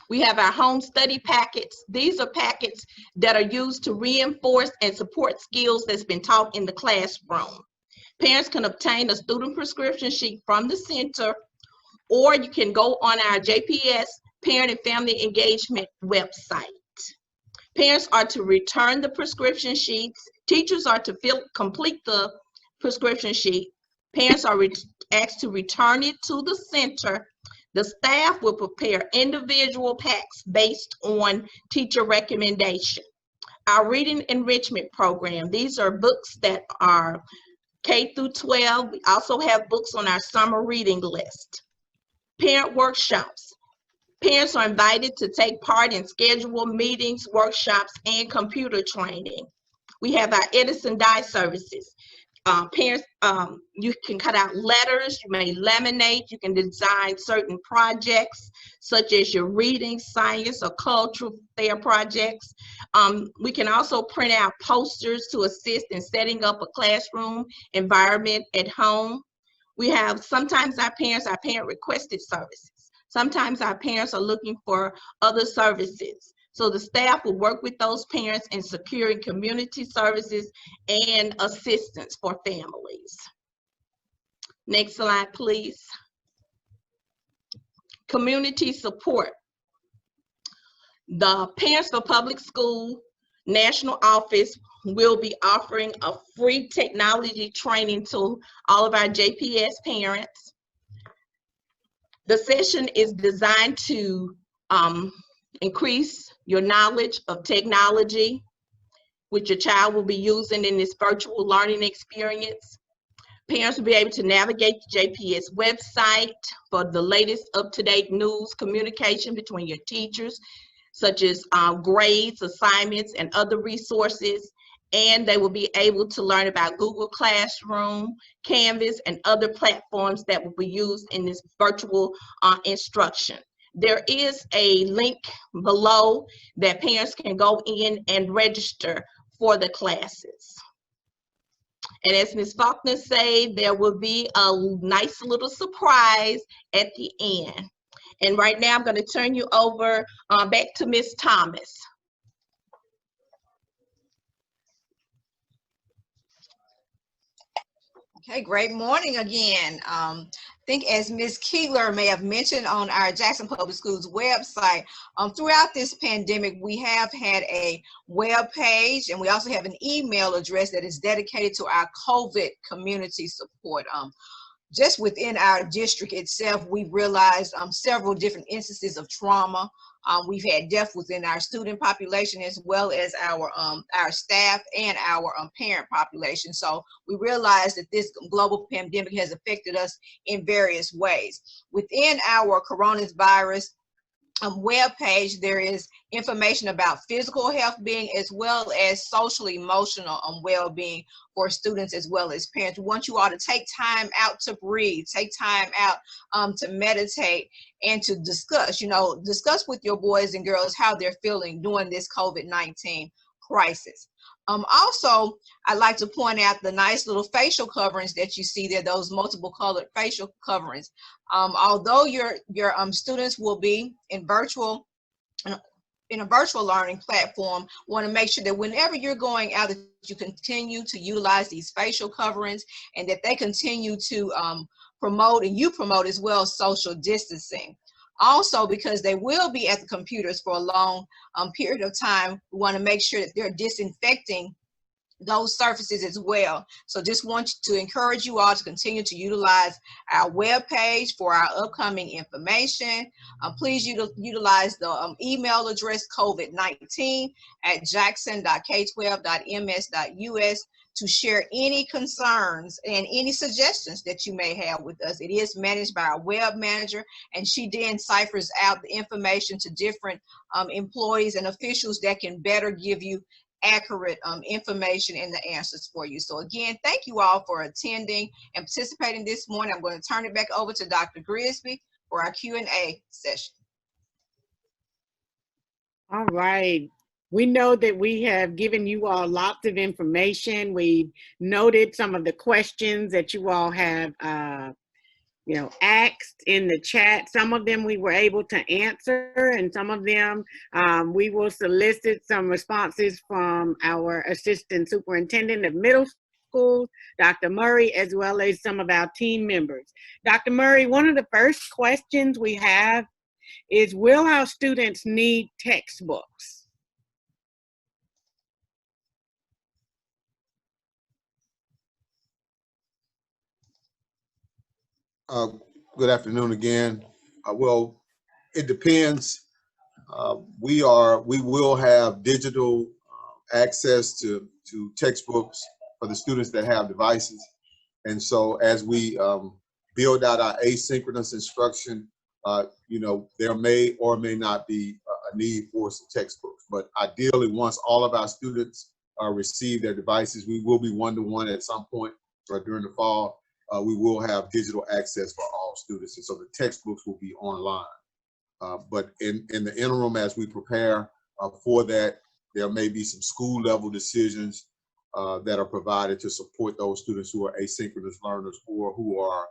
[SPEAKER 9] We have our home study packets. These are packets that are used to reinforce and support skills that's been taught in the classroom. Parents can obtain a student prescription sheet from the center, or you can go on our JPS Parent and Family Engagement website. Parents are to return the prescription sheets. Teachers are to complete the prescription sheet. Parents are asked to return it to the center. The staff will prepare individual packs based on teacher recommendation. Our reading enrichment program, these are books that are K through 12. We also have books on our summer reading list. Parent workshops. Parents are invited to take part in scheduled meetings, workshops, and computer training. We have our Edison Dye services. Parents, you can cut out letters, you may laminate, you can design certain projects, such as your reading, science, or cultural fair projects. We can also print out posters to assist in setting up a classroom environment at home. We have sometimes our parent requested services. Sometimes our parents are looking for other services. So the staff will work with those parents in securing community services and assistance for families. Next slide, please. Community support. The Parents for Public School National Office will be offering a free technology training to all of our JPS parents. The session is designed to increase your knowledge of technology, which your child will be using in this virtual learning experience. Parents will be able to navigate the JPS website for the latest up-to-date news communication between your teachers, such as grades, assignments, and other resources. And they will be able to learn about Google Classroom, Canvas, and other platforms that will be used in this virtual instruction. There is a link below that parents can go in and register for the classes. And as Ms. Faulkner said, there will be a nice little surprise at the end. And right now, I'm going to turn you over back to Ms. Thomas.
[SPEAKER 3] Okay, great morning again. I think as Ms. Keeler may have mentioned on our Jackson Public Schools website, throughout this pandemic, we have had a web page, and we also have an email address that is dedicated to our COVID community support. Just within our district itself, we realized several different instances of trauma. We've had death within our student population as well as our staff and our parent population. So we realized that this global pandemic has affected us in various ways. Within our coronavirus web page, there is information about physical health being as well as social emotional well-being for students as well as parents. We want you all to take time out to breathe, take time out to meditate and to discuss with your boys and girls how they're feeling during this COVID-19 crisis. Also, I'd like to point out the nice little facial coverings that you see there, those multiple colored facial coverings. Although your students will be in a virtual learning platform, want to make sure that whenever you're going out, that you continue to utilize these facial coverings and that they continue to promote, and you promote as well, social distancing. Also, because they will be at the computers for a long period of time, we want to make sure that they're disinfecting those surfaces as well. So just want to encourage you all to continue to utilize our webpage for our upcoming information. Please utilize the email address covid19@jackson.k12.ms.us to share any concerns and any suggestions that you may have with us. It is managed by our web manager, and she then ciphers out the information to different employees and officials that can better give you accurate information and the answers for you. So again, thank you all for attending and participating this morning. I'm going to turn it back over to Dr. Grisby for our Q&A session.
[SPEAKER 2] All right. We know that we have given you all lots of information. We noted some of the questions that you all have asked in the chat. Some of them we were able to answer, and some of them we will solicit some responses from our assistant superintendent of middle school, Dr. Murray, as well as some of our team members. Dr. Murray, one of the first questions we have is, will our students need textbooks?
[SPEAKER 8] Good afternoon again. Well, it depends. We will have digital access to textbooks for the students that have devices. And so as we build out our asynchronous instruction, there may or may not be a need for some textbooks. But ideally, once all of our students receive their devices, we will be one-to-one at some point or during the fall. We will have digital access for all students, and so the textbooks will be online. But in the interim, as we prepare for that, there may be some school level decisions that are provided to support those students who are asynchronous learners or who are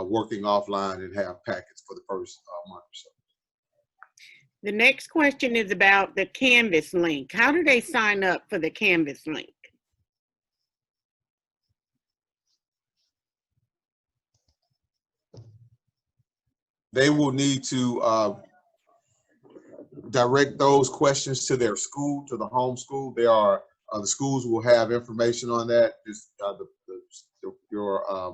[SPEAKER 8] working offline and have packets for the first month or so.
[SPEAKER 2] The next question is about the Canvas link. How do they sign up for the Canvas link?
[SPEAKER 8] They will need to direct those questions to their school, to the home school. There are the schools will have information on that. Your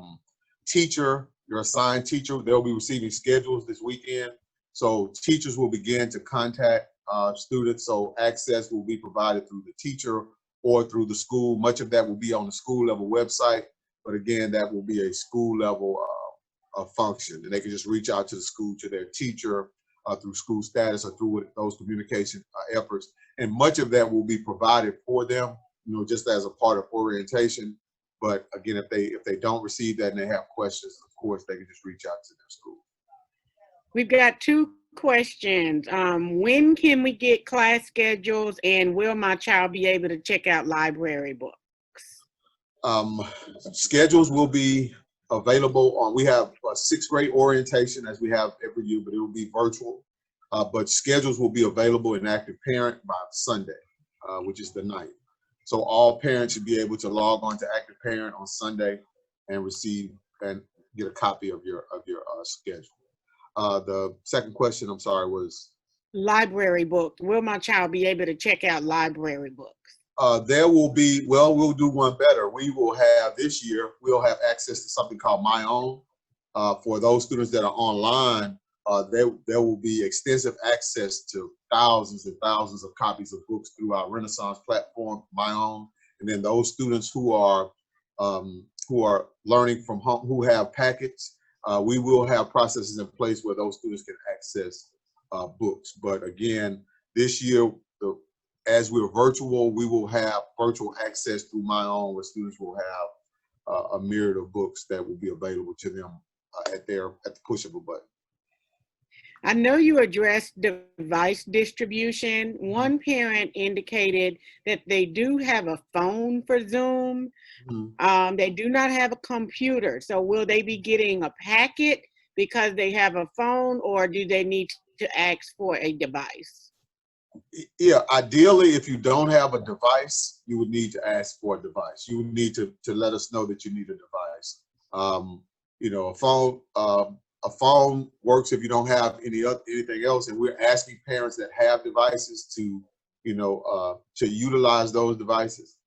[SPEAKER 8] teacher, your assigned teacher, they'll be receiving schedules this weekend. So teachers will begin to contact students. So access will be provided through the teacher or through the school. Much of that will be on the school level website, but again, that will be a school level function, and they can just reach out to the school, to their teacher through school status or through those communication efforts. And much of that will be provided for them, just as a part of orientation. But again, if they don't receive that and they have questions, of course, they can just reach out to their school. We've
[SPEAKER 2] got two questions. When can we get class schedules, and will my child be able to check out library books?
[SPEAKER 8] Schedules will be available on, we have a 6th grade orientation as we have every year, but it will be virtual. But schedules will be available in Active Parent by Sunday, which is the 9th. So all parents should be able to log on to Active Parent on Sunday and receive and get a copy of your schedule. The second question, I'm sorry, was?
[SPEAKER 2] Library book. Will my child be able to check out library books?
[SPEAKER 8] There will be, well, we'll do one better. We will have this year, we'll have access to something called My Own. For those students that are online, there will be extensive access to thousands and thousands of copies of books through our Renaissance platform, My Own. And then those students who are learning from home, who have packets, we will have processes in place where those students can access books. But again, this year, as we're virtual, we will have virtual access through My Own, where students will have a myriad of books that will be available to them at the push of a button.
[SPEAKER 2] I know you addressed device distribution. One parent indicated that they do have a phone for Zoom. They do not have a computer. So will they be getting a packet because they have a phone, or do they need to ask for a device?
[SPEAKER 8] Yeah, ideally, if you don't have a device, you would need to ask for a device. You would need to let us know that you need a device. You know, a phone works if you don't have anything else, and we're asking parents that have devices to, you know, to utilize those devices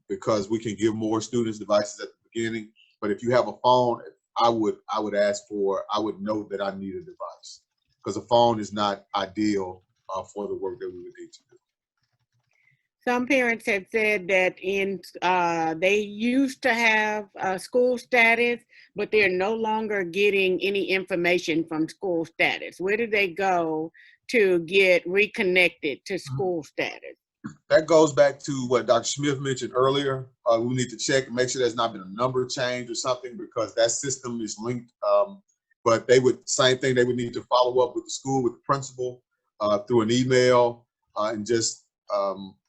[SPEAKER 8] because we can give more students devices at the beginning. But if you have a phone, I would note that I need a device, because a phone is not ideal for the work that we would need to do.
[SPEAKER 2] Some parents have said that they used to have school status, but they're no longer getting any information from school status. Where do they go to get reconnected to school status?
[SPEAKER 8] That goes back to what Dr. Smith mentioned earlier. We need to check and make sure there's not been a number change or something, because that system is linked. But same thing, they would need to follow up with the school, with the principal through an email and just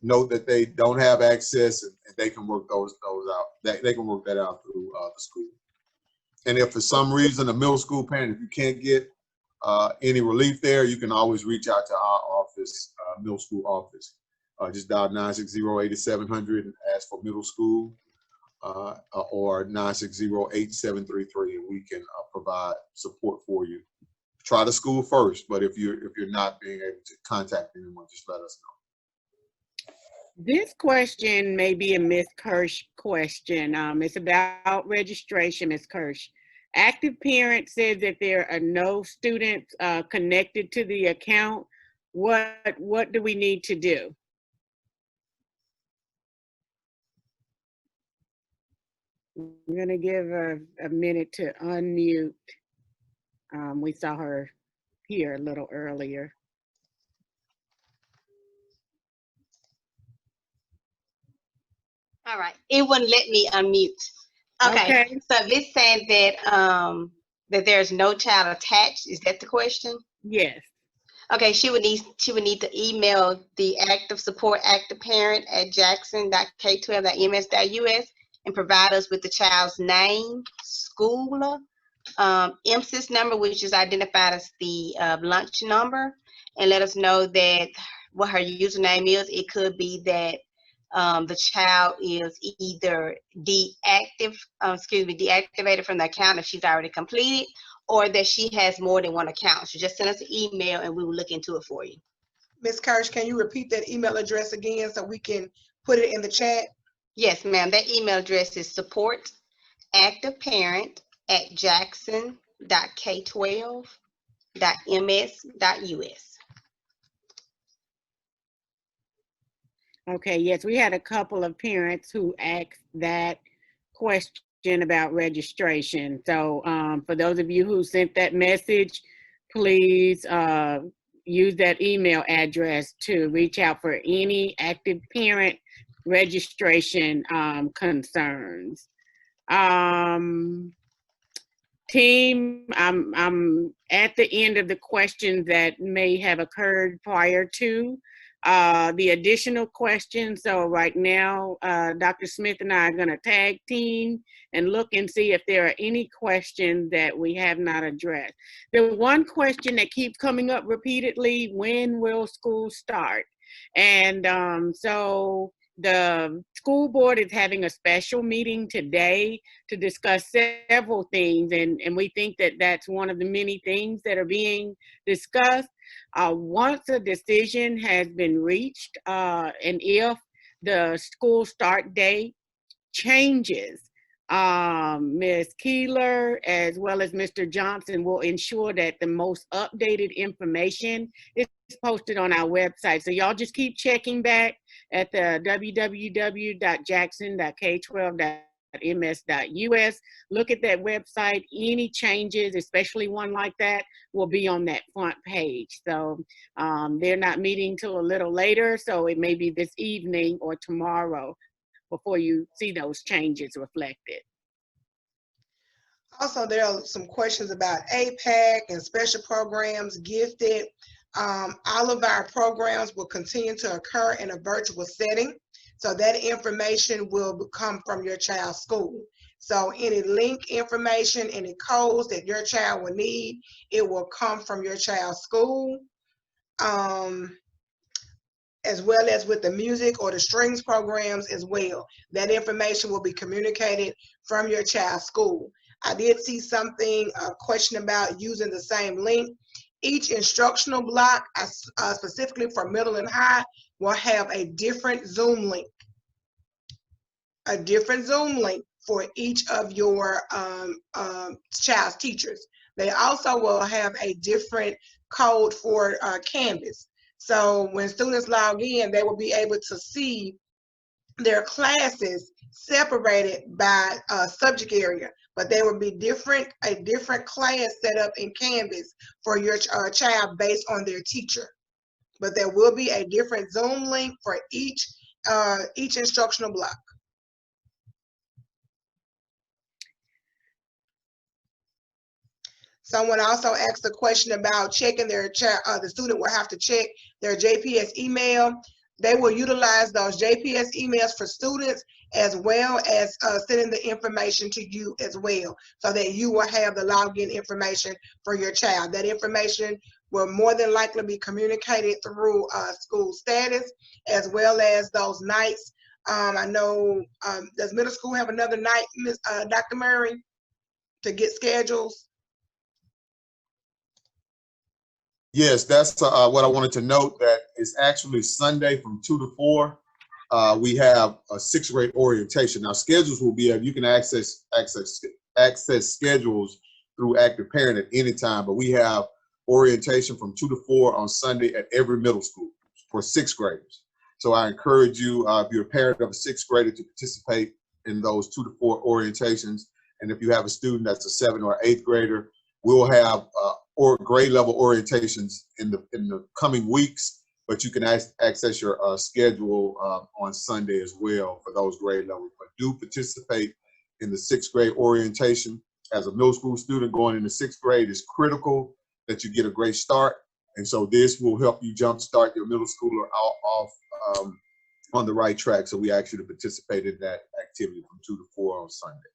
[SPEAKER 8] note that they don't have access, and they can work those out. They can work that out through the school. And if for some reason a middle school parent, if you can't get any relief there, you can always reach out to our office, middle school office. Just dial 960-8700 and ask for middle school, or 960-8733, and we can provide support for you. Try the school first, but if you're not being able to contact anyone, just let us know.
[SPEAKER 2] This question may be a Ms. Kirsch question. It's about registration, Ms. Kirsch. Active Parent says that there are no students connected to the account. What do we need to do? I'm gonna give her a minute to unmute. We saw her here a little earlier.
[SPEAKER 10] All right, it wouldn't let me unmute. Okay. So this saying that that there's no child attached. Is that the question?
[SPEAKER 2] Yes.
[SPEAKER 10] Okay, she would need to email the active support active parent at jackson.k12.ms.us and provide us with the child's name, school, MSIS number, which is identified as the lunch number, and let us know that what her username is. It could be that the child is either deactivated from the account if she's already completed, or that she has more than one account. So just send us an email and we will look into it for you.
[SPEAKER 1] Ms. Kirsch, can you repeat that email address again so we can put it in the chat?
[SPEAKER 10] Yes, ma'am. That email address is support@jackson.k12.ms.us.
[SPEAKER 2] Okay, yes, we had a couple of parents who asked that question about registration. So for those of you who sent that message, please use that email address to reach out for any active parent registration concerns. Team, I'm at the end of the questions that may have occurred prior to. the additional questions. So right now, Dr. Smith and I are going to tag team and look and see if there are any questions that we have not addressed. The one question that keeps coming up repeatedly: when will school start? And so the school board is having a special meeting today to discuss several things, and we think that that's one of the many things that are being discussed. Once a decision has been reached, and if the school start date changes, Ms. Keeler as well as Mr. Johnson will ensure that the most updated information is posted on our website. So y'all just keep checking back at the www.jackson.k12.ms.us. Look at that website. Any changes, especially one like that, will be on that front page. So they're not meeting till a little later, so it may be this evening or tomorrow before you see those changes reflected.
[SPEAKER 1] Also, there are some questions about APAC and special programs, gifted. All of our programs will continue to occur in a virtual setting. So that information will come from your child's school. So any link information, any codes that your child will need, it will come from your child's school. As well as with the music or the strings programs as well. That information will be communicated from your child's school. I did see something, a question about using the same link. Each instructional block, specifically for middle and high, will have a different Zoom link. A different Zoom link for each of your child's teachers. They also will have a different code for Canvas. So when students log in, they will be able to see their classes separated by subject area, but they will be a different class set up in Canvas for your child based on their teacher. But there will be a different Zoom link for each instructional block. Someone also asked a question about checking their the student will have to check their JPS email. They will utilize those JPS emails for students as well as sending the information to you as well, so that you will have the login information for your child. That information will more than likely be communicated through school status, as well as those nights. I know, does middle school have another night, Dr. Murray, to get schedules?
[SPEAKER 8] Yes, that's what I wanted to note, that it's actually Sunday from 2 to 4. We have a 6th grade orientation. Now schedules will be, you can access schedules through Active Parent at any time, but we have orientation from 2 to 4 on Sunday at every middle school for 6th graders. So I encourage you, if you're a parent of a 6th grader, to participate in those 2 to 4 orientations. And if you have a student that's a 7th or 8th grader, we'll have or grade level orientations in the coming weeks, but you can access your schedule on Sunday as well for those grade levels. But do participate in the 6th grade orientation. As a middle school student going into 6th grade, it's critical that you get a great start. And so this will help you jumpstart your middle schooler off on the right track. So we ask you to participate in that activity from 2 to 4 on Sunday.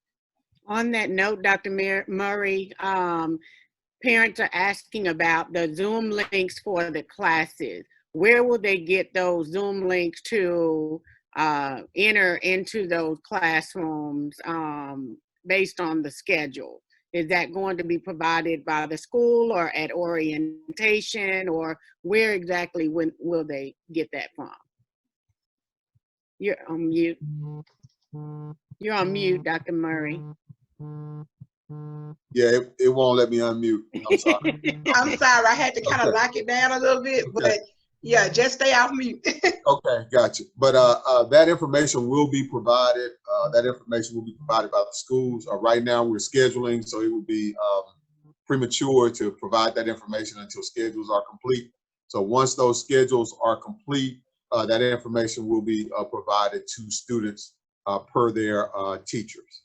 [SPEAKER 2] On that note, Dr. Murray, parents are asking about the Zoom links for the classes. Where will they get those Zoom links to enter into those classrooms based on the schedule? Is that going to be provided by the school or at orientation, or where exactly will they get that from? You're on mute. You're on mute, Dr. Murray.
[SPEAKER 8] Yeah, it won't let me unmute. I'm sorry.
[SPEAKER 1] I'm sorry, I had to kind of lock it down a little bit, but yeah, just stay off mute.
[SPEAKER 8] Okay, gotcha. But that information will be provided. That information will be provided by the schools. Right now, we're scheduling, so it would be premature to provide that information until schedules are complete. So once those schedules are complete, that information will be provided to students per their teachers.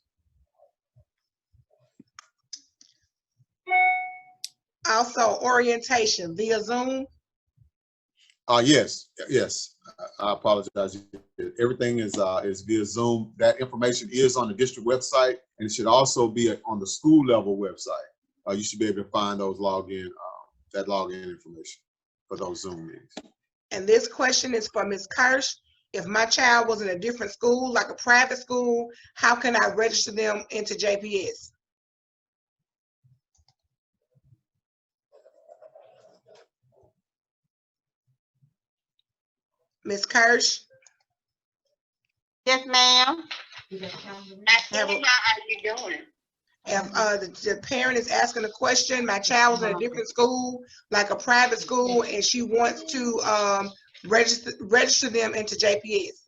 [SPEAKER 1] Also, orientation via Zoom.
[SPEAKER 8] Yes, yes. I apologize. Everything is via Zoom. That information is on the district website, and it should also be on the school level website. You should be able to find those that login information for those Zoom meetings.
[SPEAKER 1] And this question is for Ms. Kirsch. If my child was in a different school, like a private school, how can I register them into JPS? Ms. Kirsch?
[SPEAKER 10] Yes, ma'am.
[SPEAKER 1] Have a- If the parent is asking a question, my child was in a different school, like a private school, and she wants to register them into JPS.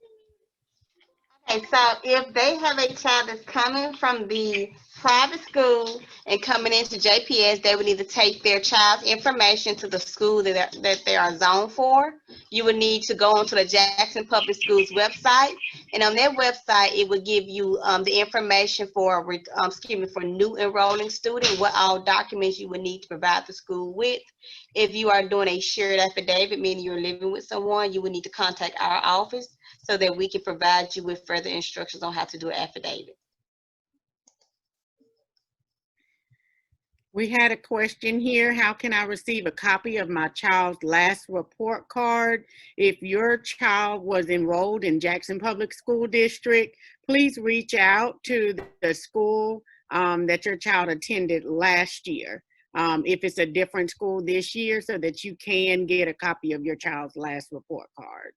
[SPEAKER 10] Okay, so if they have a child that's coming from the private school and coming into JPS, they would need to take their child's information to the school that they are zoned for. You would need to go onto the Jackson Public Schools website, and on their website, it would give you the information for for new enrolling student, what all documents you would need to provide the school with. If you are doing a shared affidavit, meaning you're living with someone, you would need to contact our office so that we can provide you with further instructions on how to do an affidavit.
[SPEAKER 2] We had a question here. How can I receive a copy of my child's last report card? If your child was enrolled in Jackson Public School District, please reach out to the school that your child attended last year. If it's a different school this year, so that you can get a copy of your child's last report card.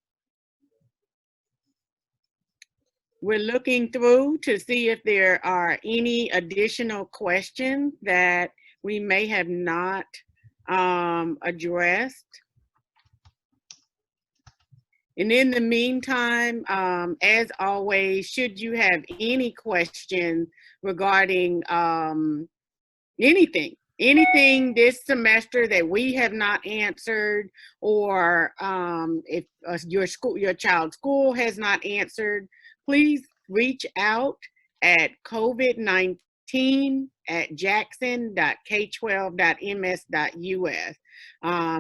[SPEAKER 2] We're looking through to see if there are any additional questions that we may have not addressed. And in the meantime, as always, should you have any questions regarding anything this semester that we have not answered, or if your child's school has not answered, please reach out at covid19@jackson.k12.ms.us.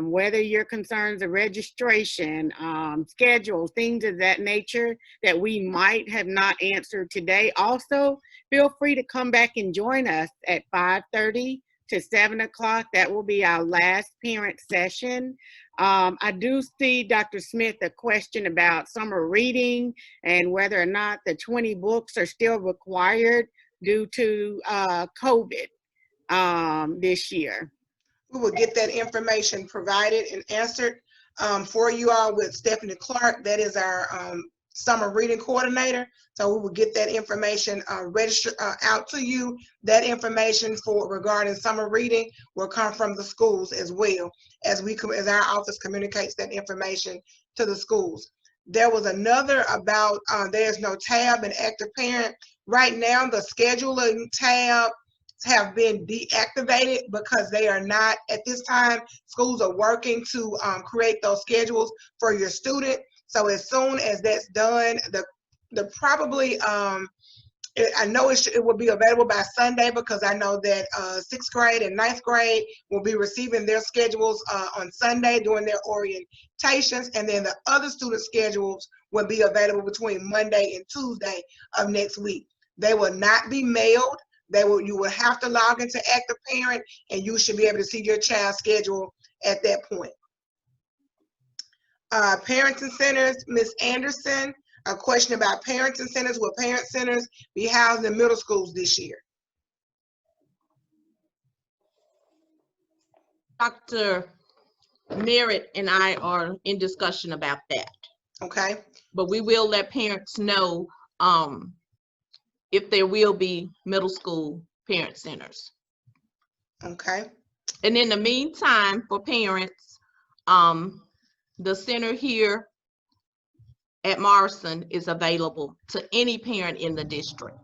[SPEAKER 2] Whether your concerns are registration, schedules, things of that nature that we might have not answered today. Also, feel free to come back and join us at 5:30 to 7 o'clock. That will be our last parent session. I do see, Dr. Smith, a question about summer reading and whether or not the 20 books are still required due to COVID this year.
[SPEAKER 1] We will get that information provided and answered for you all with Stephanie Clark. That is our summer reading coordinator. So we will get that information registered out to you. That information regarding summer reading will come from the schools as well, as our office communicates that information to the schools. There was another about there's no tab in active parent. Right now, the scheduling tab have been deactivated because they are not, at this time, schools are working to create those schedules for your student. So as soon as that's done, probably, I know it will be available by Sunday, because I know that 6th grade and 9th grade will be receiving their schedules on Sunday during their orientations, and then the other student schedules will be available between Monday and Tuesday of next week. They will not be mailed. You will have to log into Active Parent, and you should be able to see your child's schedule at that point. Parenting centers, Ms. Anderson, a question about parenting centers. Will parent centers be housed in middle schools this year?
[SPEAKER 9] Dr. Merritt and I are in discussion about that.
[SPEAKER 1] Okay.
[SPEAKER 9] But we will let parents know if there will be middle school parent centers.
[SPEAKER 1] Okay.
[SPEAKER 9] And in the meantime, for parents, the center here at Morrison is available to any parent in the district.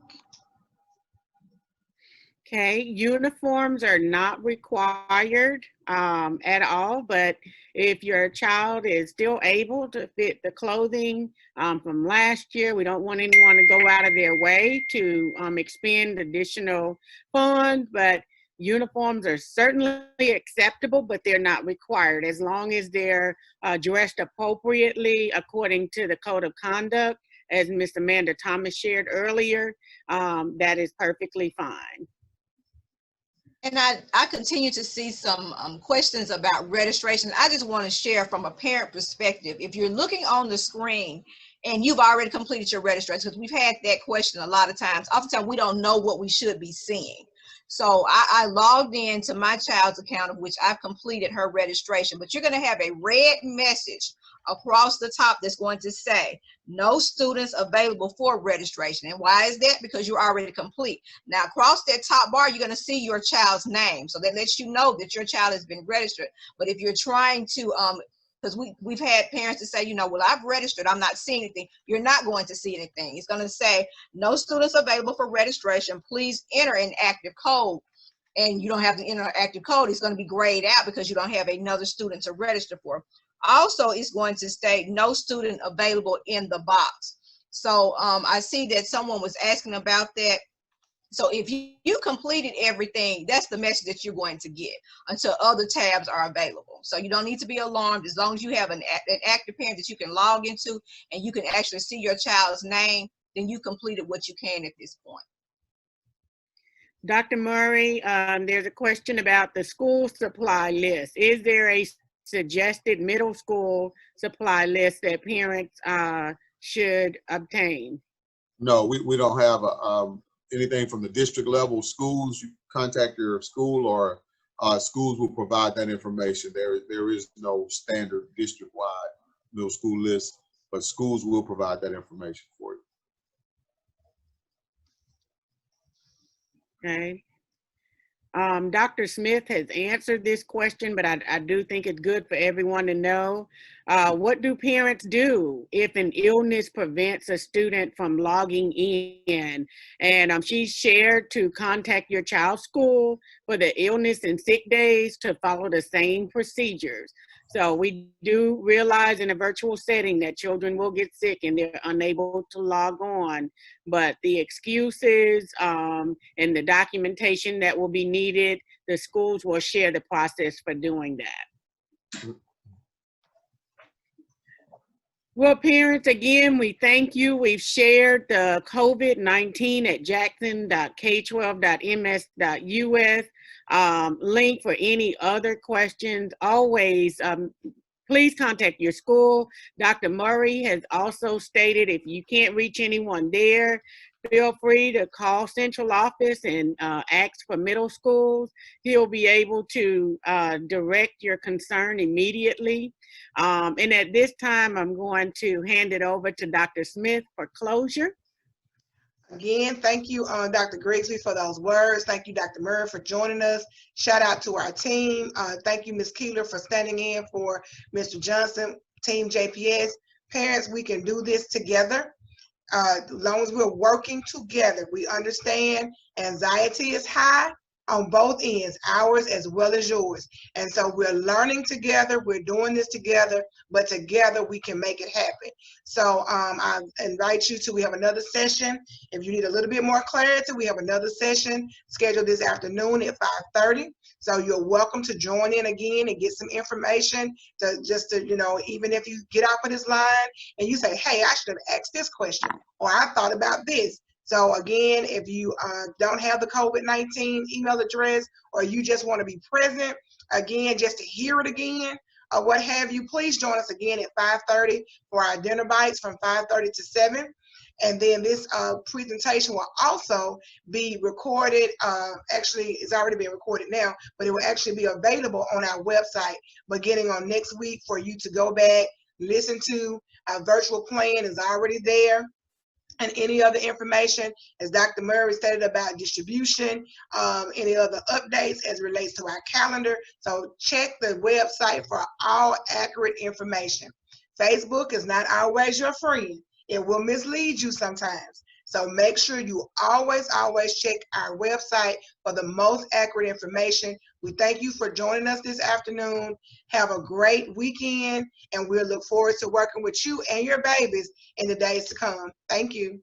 [SPEAKER 2] Okay, uniforms are not required at all, but if your child is still able to fit the clothing from last year, we don't want anyone to go out of their way to expend additional funds, but Uniforms are certainly acceptable, but they're not required. As long as they're dressed appropriately according to the code of conduct, as Ms. Amanda Thomas shared earlier, that is perfectly fine.
[SPEAKER 3] And I continue to see some questions about registration. I just want to share from a parent perspective. If you're looking on the screen and you've already completed your registration, because we've had that question a lot of times, oftentimes we don't know what we should be seeing. So I logged in to my child's account, of which I've completed her registration, but you're going to have a red message across the top that's going to say no students available for registration. And why is that? Because you're already complete. Now across that top bar, you're going to see your child's name, so that lets you know that your child has been registered. But if you're trying to because we've had parents to say, you know, well, I've registered, I'm not seeing anything. You're not going to see anything. It's going to say no students available for registration, please enter an active code. And you don't have to enter an active code. It's going to be grayed out because you don't have another student to register for. Also, it's going to state no student available in the box. So I see that someone was asking about that. So if you completed everything, that's the message that you're going to get until other tabs are available. So you don't need to be alarmed as long as you have an active parent that you can log into and you can actually see your child's name, then you completed what you can at this point.
[SPEAKER 2] Dr. Murray, there's a question about the school supply list. Is there a suggested middle school supply list that parents should obtain?
[SPEAKER 8] No, we don't have anything from the district level. Schools, you contact your school, or schools will provide that information. There is no standard district-wide middle school list, but schools will provide that information for you.
[SPEAKER 2] Okay. Dr. Smith has answered this question, but I do think it's good for everyone to know. What do parents do if an illness prevents a student from logging in? And she shared to contact your child's school for the illness and sick days to follow the same procedures. So we do realize in a virtual setting that children will get sick and they're unable to log on, but the excuses and the documentation that will be needed, the schools will share the process for doing that. Well, parents, again, we thank you. We've shared the COVID-19 at jackson.k12.ms.us link for any other questions. Always, please contact your school. Dr. Murray has also stated if you can't reach anyone there, feel free to call central office and ask for middle schools. He'll be able to direct your concern immediately. And at this time, I'm going to hand it over to Dr. Smith for closure.
[SPEAKER 1] Again, thank you, Dr. Grigsby, for those words. Thank you, Dr. Murray, for joining us. Shout out to our team. Thank you, Ms. Keeler, for standing in for Mr. Johnson, Team JPS. Parents, we can do this together. As long as we're working together, we understand anxiety is high on both ends, ours as well as yours. And so we're learning together, we're doing this together, but together we can make it happen. So I invite you to, we have another session. If you need a little bit more clarity, we have another session scheduled this afternoon at 5:30. So you're welcome to join in again and get some information to just to, you know, even if you get off of this line and you say, hey, I should have asked this question, or I thought about this. So again, if you don't have the COVID-19 email address, or you just want to be present, again, just to hear it again, or what have you, please join us again at 5:30 for our dinner bites from 5:30 to 7. And then this presentation will also be recorded. Actually, it's already been recorded now, but it will actually be available on our website beginning on next week for you to go back, listen to. Our virtual plan is already there. And any other information, as Dr. Murray stated, about distribution, any other updates as it relates to our calendar. So check the website for all accurate information. Facebook is not always your friend. It will mislead you sometimes. So make sure you always check our website for the most accurate information. We thank you for joining us this afternoon. Have a great weekend, and we'll look forward to working with you and your babies in the days to come. Thank you.